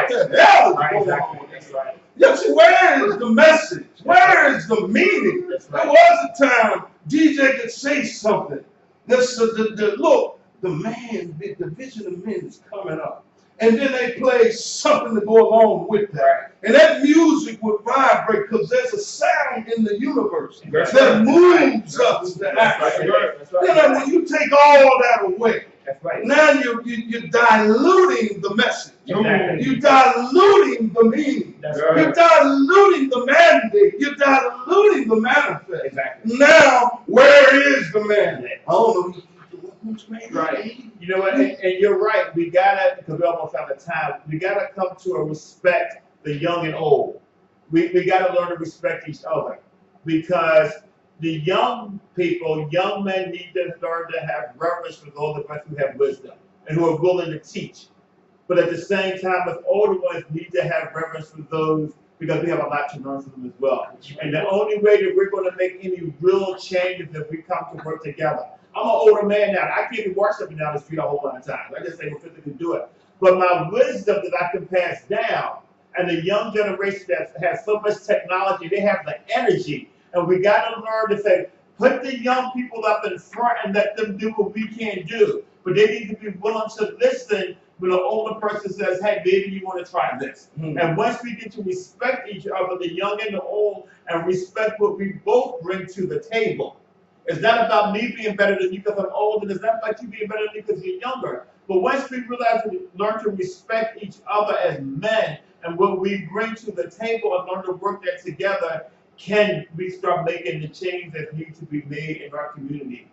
the hell is going on? That's right. Yes, where is the message? Where is the meaning? That's There right. was a time DJ could say something. Look, the vision of men is coming up. And then they play something to go along with that. And that music would vibrate because there's a sound in the universe That's that right. moves us to That's action. right. That's right. You know, when you take all that away, That's right. now you're diluting the message. Exactly. You're diluting the meaning. That's You're right. diluting the mandate. You're diluting the manifest. Exactly. Now, where is the mandate? I don't know who's mandate. Right. You know what? And you're right. We gotta, because we almost out of time. We gotta come to a respect the young and old. We gotta learn to respect each other, because the young people, young men, need to learn to have reverence for those of us who have wisdom and who are willing to teach. But at the same time, the older ones need to have reverence for those, because we have a lot to learn from them as well. And the only way that we're going to make any real change is if we come to work together. I'm an older man now. I can't even walk something down the street a whole lot of times. I just ain't physically do it. But my wisdom that I can pass down, and the young generation that has so much technology, they have the energy. And we got to learn to say, put the young people up in front and let them do what we can't do. But they need to be willing to listen when the older person says, hey, maybe you want to try this. And once we get to respect each other, the young and the old, and respect what we both bring to the table. It's not about me being better than you because I'm old, and it's not about you being better than me because you're younger. But once we realize we learn to respect each other as men and what we bring to the table and learn to work that together, can we start making the change that need to be made in our community?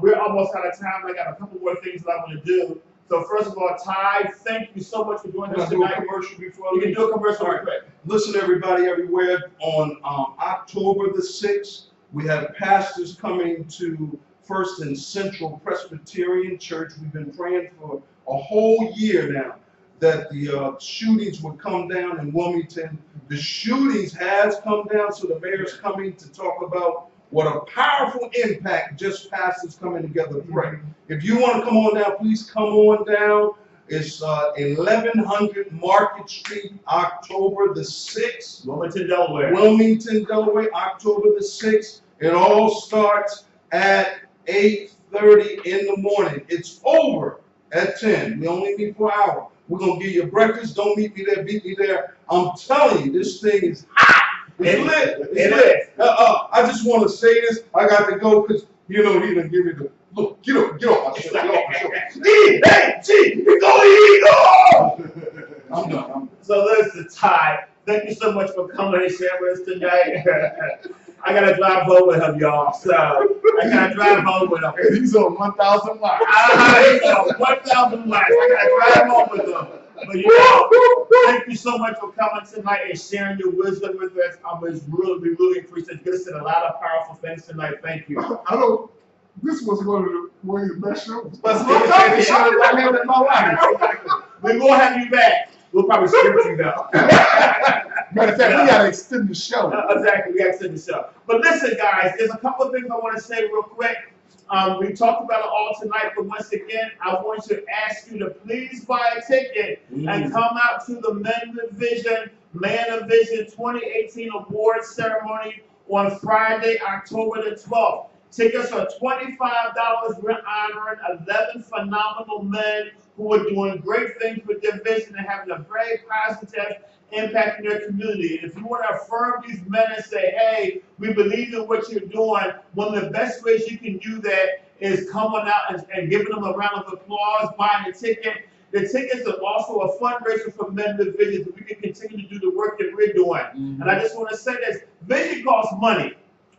We're almost out of time. I got a couple more things that I want to do. So first of all, Ty, thank you so much for joining us Can I do a tonight. commercial before You I can leave? do a commercial real quick. Listen, everybody, everywhere. On October the 6th, we have pastors coming to First and Central Presbyterian Church. We've been praying for a whole year now that the shootings would come down in Wilmington. The shootings has come down, so the mayor's coming to talk about what a powerful impact just pastors coming together to pray. If you want to come on down, please come on down. It's 1100 Market Street, October the 6th. Wilmington, Delaware. Wilmington, Delaware, October the 6th. It all starts at 8:30 in the morning. It's over at 10. We only meet for an hour. We're going to give you breakfast. Don't meet me there, beat me there. I'm telling you, this thing is hot. It's lit. It's lit. I just want to say this. I got to go because, you know, he done give me the, look, get off my show, get off my show. Hey, G, go Eagle! I'm done. So listen, Ty, thank you so much for coming and sharing with us tonight. I gotta drive home with him, y'all. So I gotta drive home with him. And he's on 1,000 watts. He's on 1,000 watts. I gotta drive home with him. But you know, thank you so much for coming tonight and sharing your wisdom with us. We really appreciate it. You said a lot of powerful things tonight. Thank you. This was one of the best shows. But I have in my life. We will have you back. We'll probably script you though. Matter of fact, we gotta extend the show. Exactly, we gotta extend the show. But listen, guys, there's a couple of things I want to say real quick. We talked about it all tonight, but once again, I want to ask you to please buy a ticket and come out to the Man of Vision 2018 Awards ceremony on Friday, October the 12th. Tickets are $25. We're honoring 11 phenomenal men who are doing great things with their vision and having a very positive impact in their community. And if you want to affirm these men and say, hey, we believe in what you're doing, one of the best ways you can do that is coming out and giving them a round of applause, buying a ticket. The tickets are also a fundraiser for Men with Vision so we can continue to do the work that we're doing. And I just want to say this, vision costs money.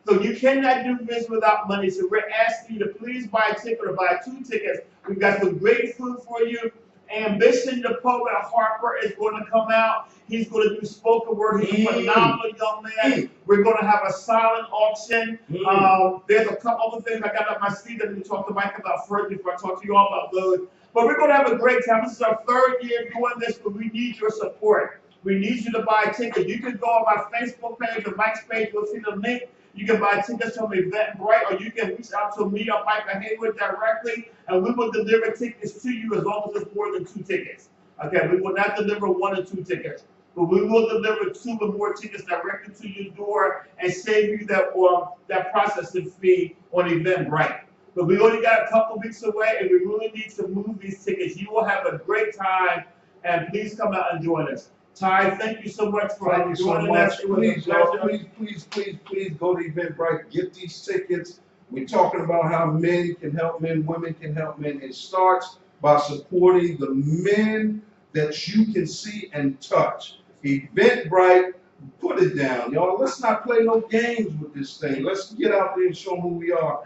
So you cannot do vision without money. So we're asking you to please buy a ticket or buy 2 tickets. We've got some great food for you. Ambition, the poet Harper, is going to come out. He's going to do spoken word. He's a phenomenal young man. We're going to have a silent auction. There's a couple other things I got up my sleeve that we talked to Mike about first before I talk to you all about those. But we're going to have a great time. This is our 3rd year doing this, but we need your support. We need you to buy tickets. You can go on my Facebook page or Mike's page. You'll see the link. You can buy tickets from Eventbrite, or you can reach out to me or Micah Haywood directly, and we will deliver tickets to you as long as it's more than 2 tickets. Okay, we will not deliver 1 or 2 tickets, but we will deliver 2 or more tickets directly to your door and save you that processing fee on Eventbrite. But we only got a couple weeks away, and we really need to move these tickets. You will have a great time, and please come out and join us. Ty, thank you so much for joining us. It was a pleasure. Please go to Eventbrite, get these tickets. We're talking about how men can help men, women can help men. It starts by supporting the men that you can see and touch. Eventbrite, put it down, y'all. Let's not play no games with this thing. Let's get out there and show them who we are.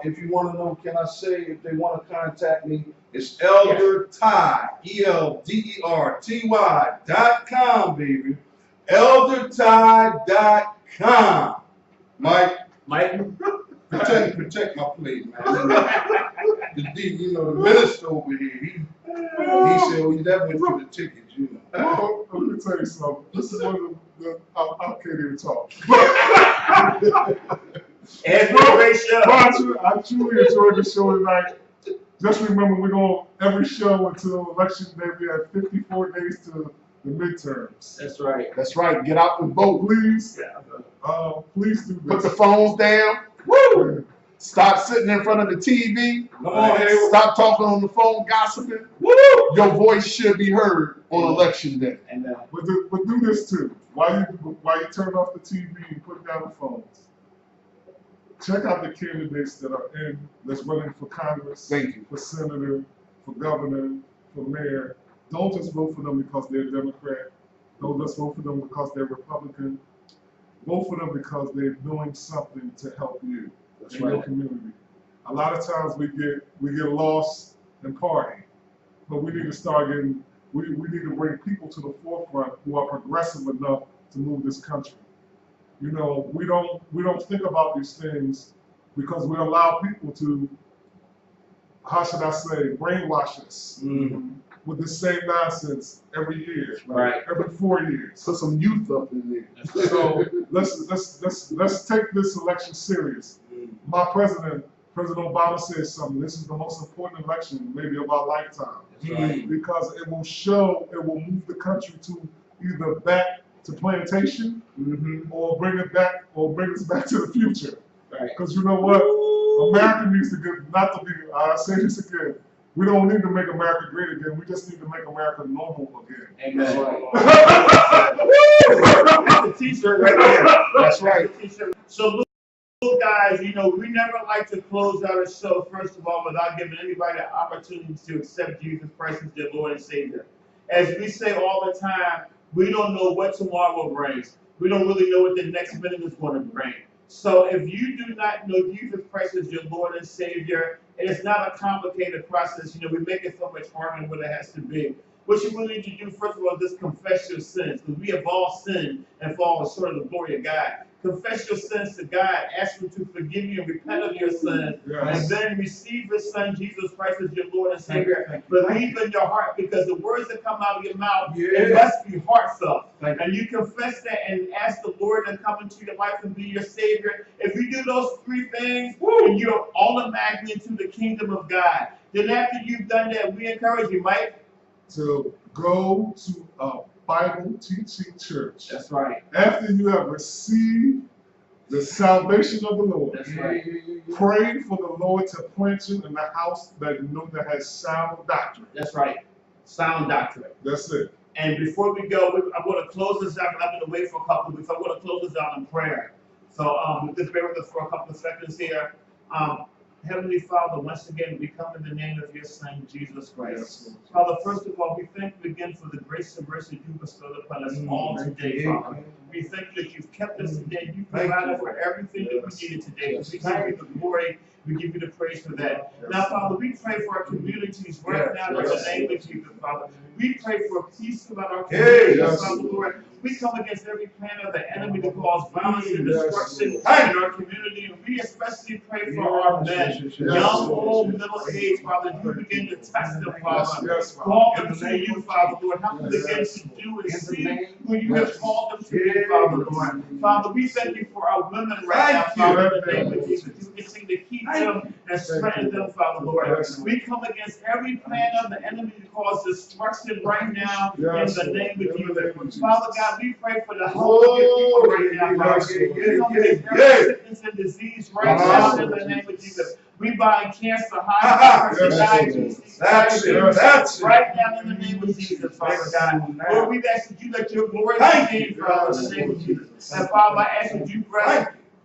If you want to know, can I say, if they want to contact me, it's Elder Ty, ELDERTY.com, baby. ElderTy.com. Mike, protect my place, man. The minister over here, he said, well, that went for the tickets, you know. Well, let me tell you something. This is one of the I can't even talk. I truly enjoyed the show tonight. Just remember, we're going every show until election day. We have 54 days to the midterms. That's right. That's right. Get out and vote. Please, Yeah. please do Put this. the phones down. Woo! Stop sitting in front of the TV. Come on, Haywood. Stop talking on the phone, gossiping. Woo! Your voice should be heard on election day. And But do this too. While you turn off the TV and put down the phones, check out the candidates that's running for Congress, Thank you. for senator, for governor, for mayor. Don't just vote for them because they're Democrat. Don't just vote for them because they're Republican. Vote for them because they're doing something to help you in your community. A lot of times we get lost in party, but we need to start getting. We need to bring people to the forefront who are progressive enough to move this country. You know, we don't think about these things because we allow people to, how should I say, brainwash us with the same nonsense every year, Right. every 4 years. Put some youth up in there. So let's take this election serious. My President Obama said something. This is the most important election maybe of our lifetime. Right. Because it will move the country to either back to plantation or bring us back to the future. Right. Because you know what? America needs to get, not to be, I say this again, we don't need to make America great again. We just need to make America normal again. Amen. That's a t-shirt right there. That's right. So look, guys, you know, we never like to close out a show, first of all, without giving anybody the opportunity to accept Jesus Christ as their Lord and Savior. As we say all the time, we don't know what tomorrow brings. We don't really know what the next minute is going to bring. So if you do not know Jesus Christ as your Lord and Savior, it is not a complicated process. You know, we make it so much harder than what it has to be. What you really need to do, first of all, is just confess your sins, because we have all sinned and fallen short of the glory of God. Confess your sins to God, ask Him to forgive you and repent of your sins, and then receive His Son, Jesus Christ, as your Lord and Savior. Believe in your heart, because the words that come out of your mouth, it must be heartfelt. And you confess that and ask the Lord to come into your life and be your Savior. If you do those 3 things, then you're automatically into the kingdom of God. Then after you've done that, we encourage you, Mike, to go to a Bible teaching church. That's right. After you have received the salvation of the Lord. That's right. Pray for the Lord to plant you in the house that you know that has sound doctrine. That's right. Sound doctrine. That's it. And before we go, I'm going to close this out, and I'm going to wait for a couple of weeks. I'm going to close this out in prayer. So just bear with us for a couple of seconds here. Heavenly Father, once again, we come in the name of your Son, Jesus Christ. Father, first of all, we thank you again for the grace and mercy you bestowed upon us all today, Father. We thank you that you've kept us today. You provided for everything that we needed today. We give you the glory. We give you the praise for that. Now, Father, we pray for our communities right now in the name of Jesus, Father. We pray for peace about our communities, Father, Lord. We come against every plan of the enemy to cause violence and destruction in our community. And we especially pray for our men, young, old, middle age, Father. You begin to test them, Father. Call them to you, Father, Lord. Help them begin to do and see who you have called them to be, Father, Lord. Father, we thank you for our women right now, Father, in the name of Jesus. You continue to keep them and strengthen them, Father, Lord. We come against every plan of the enemy to cause destruction right now in the name of Jesus. Father God, we pray for the health of your people right now, Father. We come against every sickness and disease right now in the name of Jesus. We bind cancer, high blood pressure, diabetes, That's it. right now in the name of Jesus, Father God. Lord, we ask that you let your glory be seen, Father, in the name of Jesus. And Father, I ask that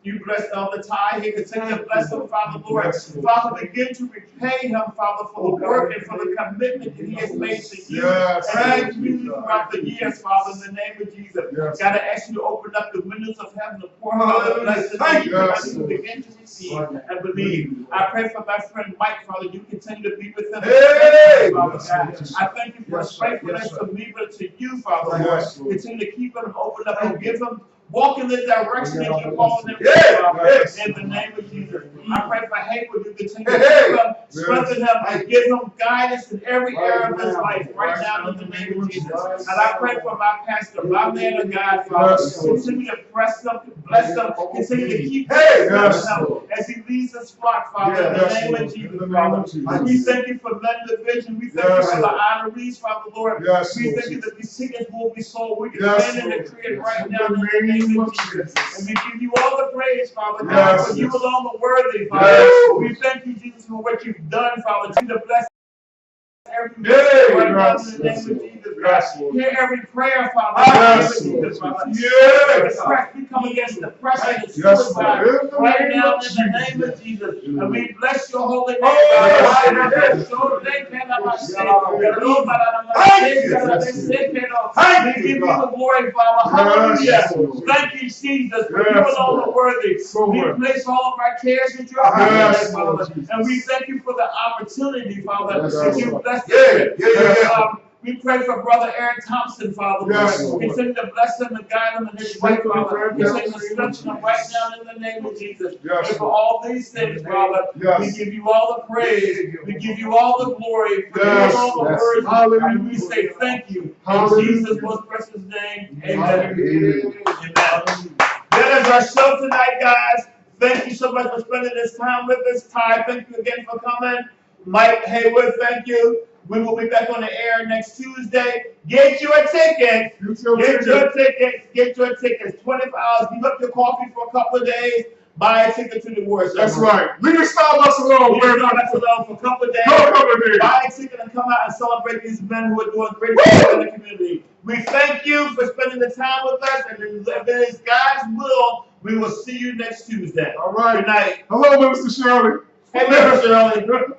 you bless Elder Ty. He continue to bless him, Father, Lord. Father, begin to repay him, Father, for the work and for the commitment that he has made to you and community throughout the years, Father, in the name of Jesus. God, I ask you to open up the windows of heaven to pour out the blessings that you begin to receive and believe. I pray for my friend Mike, Father. You continue to be with him. Father God. I thank you for his faithfulness to me, but to you, Father, Lord. Continue to keep him and open up and give him. Walk in the direction that you're calling them to, Father, in the name of Jesus. I pray for Haywood. You continue to keep him, strengthen him, and give him guidance in every area of his life right now in the name of Jesus. And I pray for my pastor, my man of God, Father. Continue to bless him, continue to keep him as he leads his flock, Father, in the name of Jesus, Father. We thank you for letting the vision. We thank you for the honorees, Father, Lord. We thank you that these tickets will be sold. We can stand in the crib right now in the name of Jesus. And we give you all the praise, Father God, for you alone are worthy, Father. We thank you, Jesus, for what you've done, Father. To bless every right now in the name of Jesus. Hear every prayer, Father. We come against depression and suicide right now in the name of Jesus. And we bless your holy name. We give you the glory, Father. Hallelujah. Thank you, Jesus, for you alone are worthy. We place all of our cares in your hands, Father. And we thank you for the opportunity, Father, that you blessed us. We pray for Brother Eric Thompson, Father. Continue to bless him and guide him in his way, Father. Continue to strengthen him right now in the name of Jesus. And for all these things, Father, we give you all the praise. We give you all the glory. For all the words. And we say thank you. In Jesus' most precious name. Amen. Amen. That is our show tonight, guys. Thank you so much for spending this time with us. Ty, thank you again for coming. Mike Haywood, thank you. We will be back on the air next Tuesday. Get your ticket. Get your tickets. 25 Give up your coffee for a couple of days. Buy a ticket to the war. That's right. Leave your Starbucks alone. Leave your Starbucks alone for a couple of days. Buy a ticket and come out and celebrate these men who are doing great things in the community. We thank you for spending the time with us. And if it is God's will, we will see you next Tuesday. All right. Good night. Hello, Mr. Shirley. Hey, Mr. Shirley.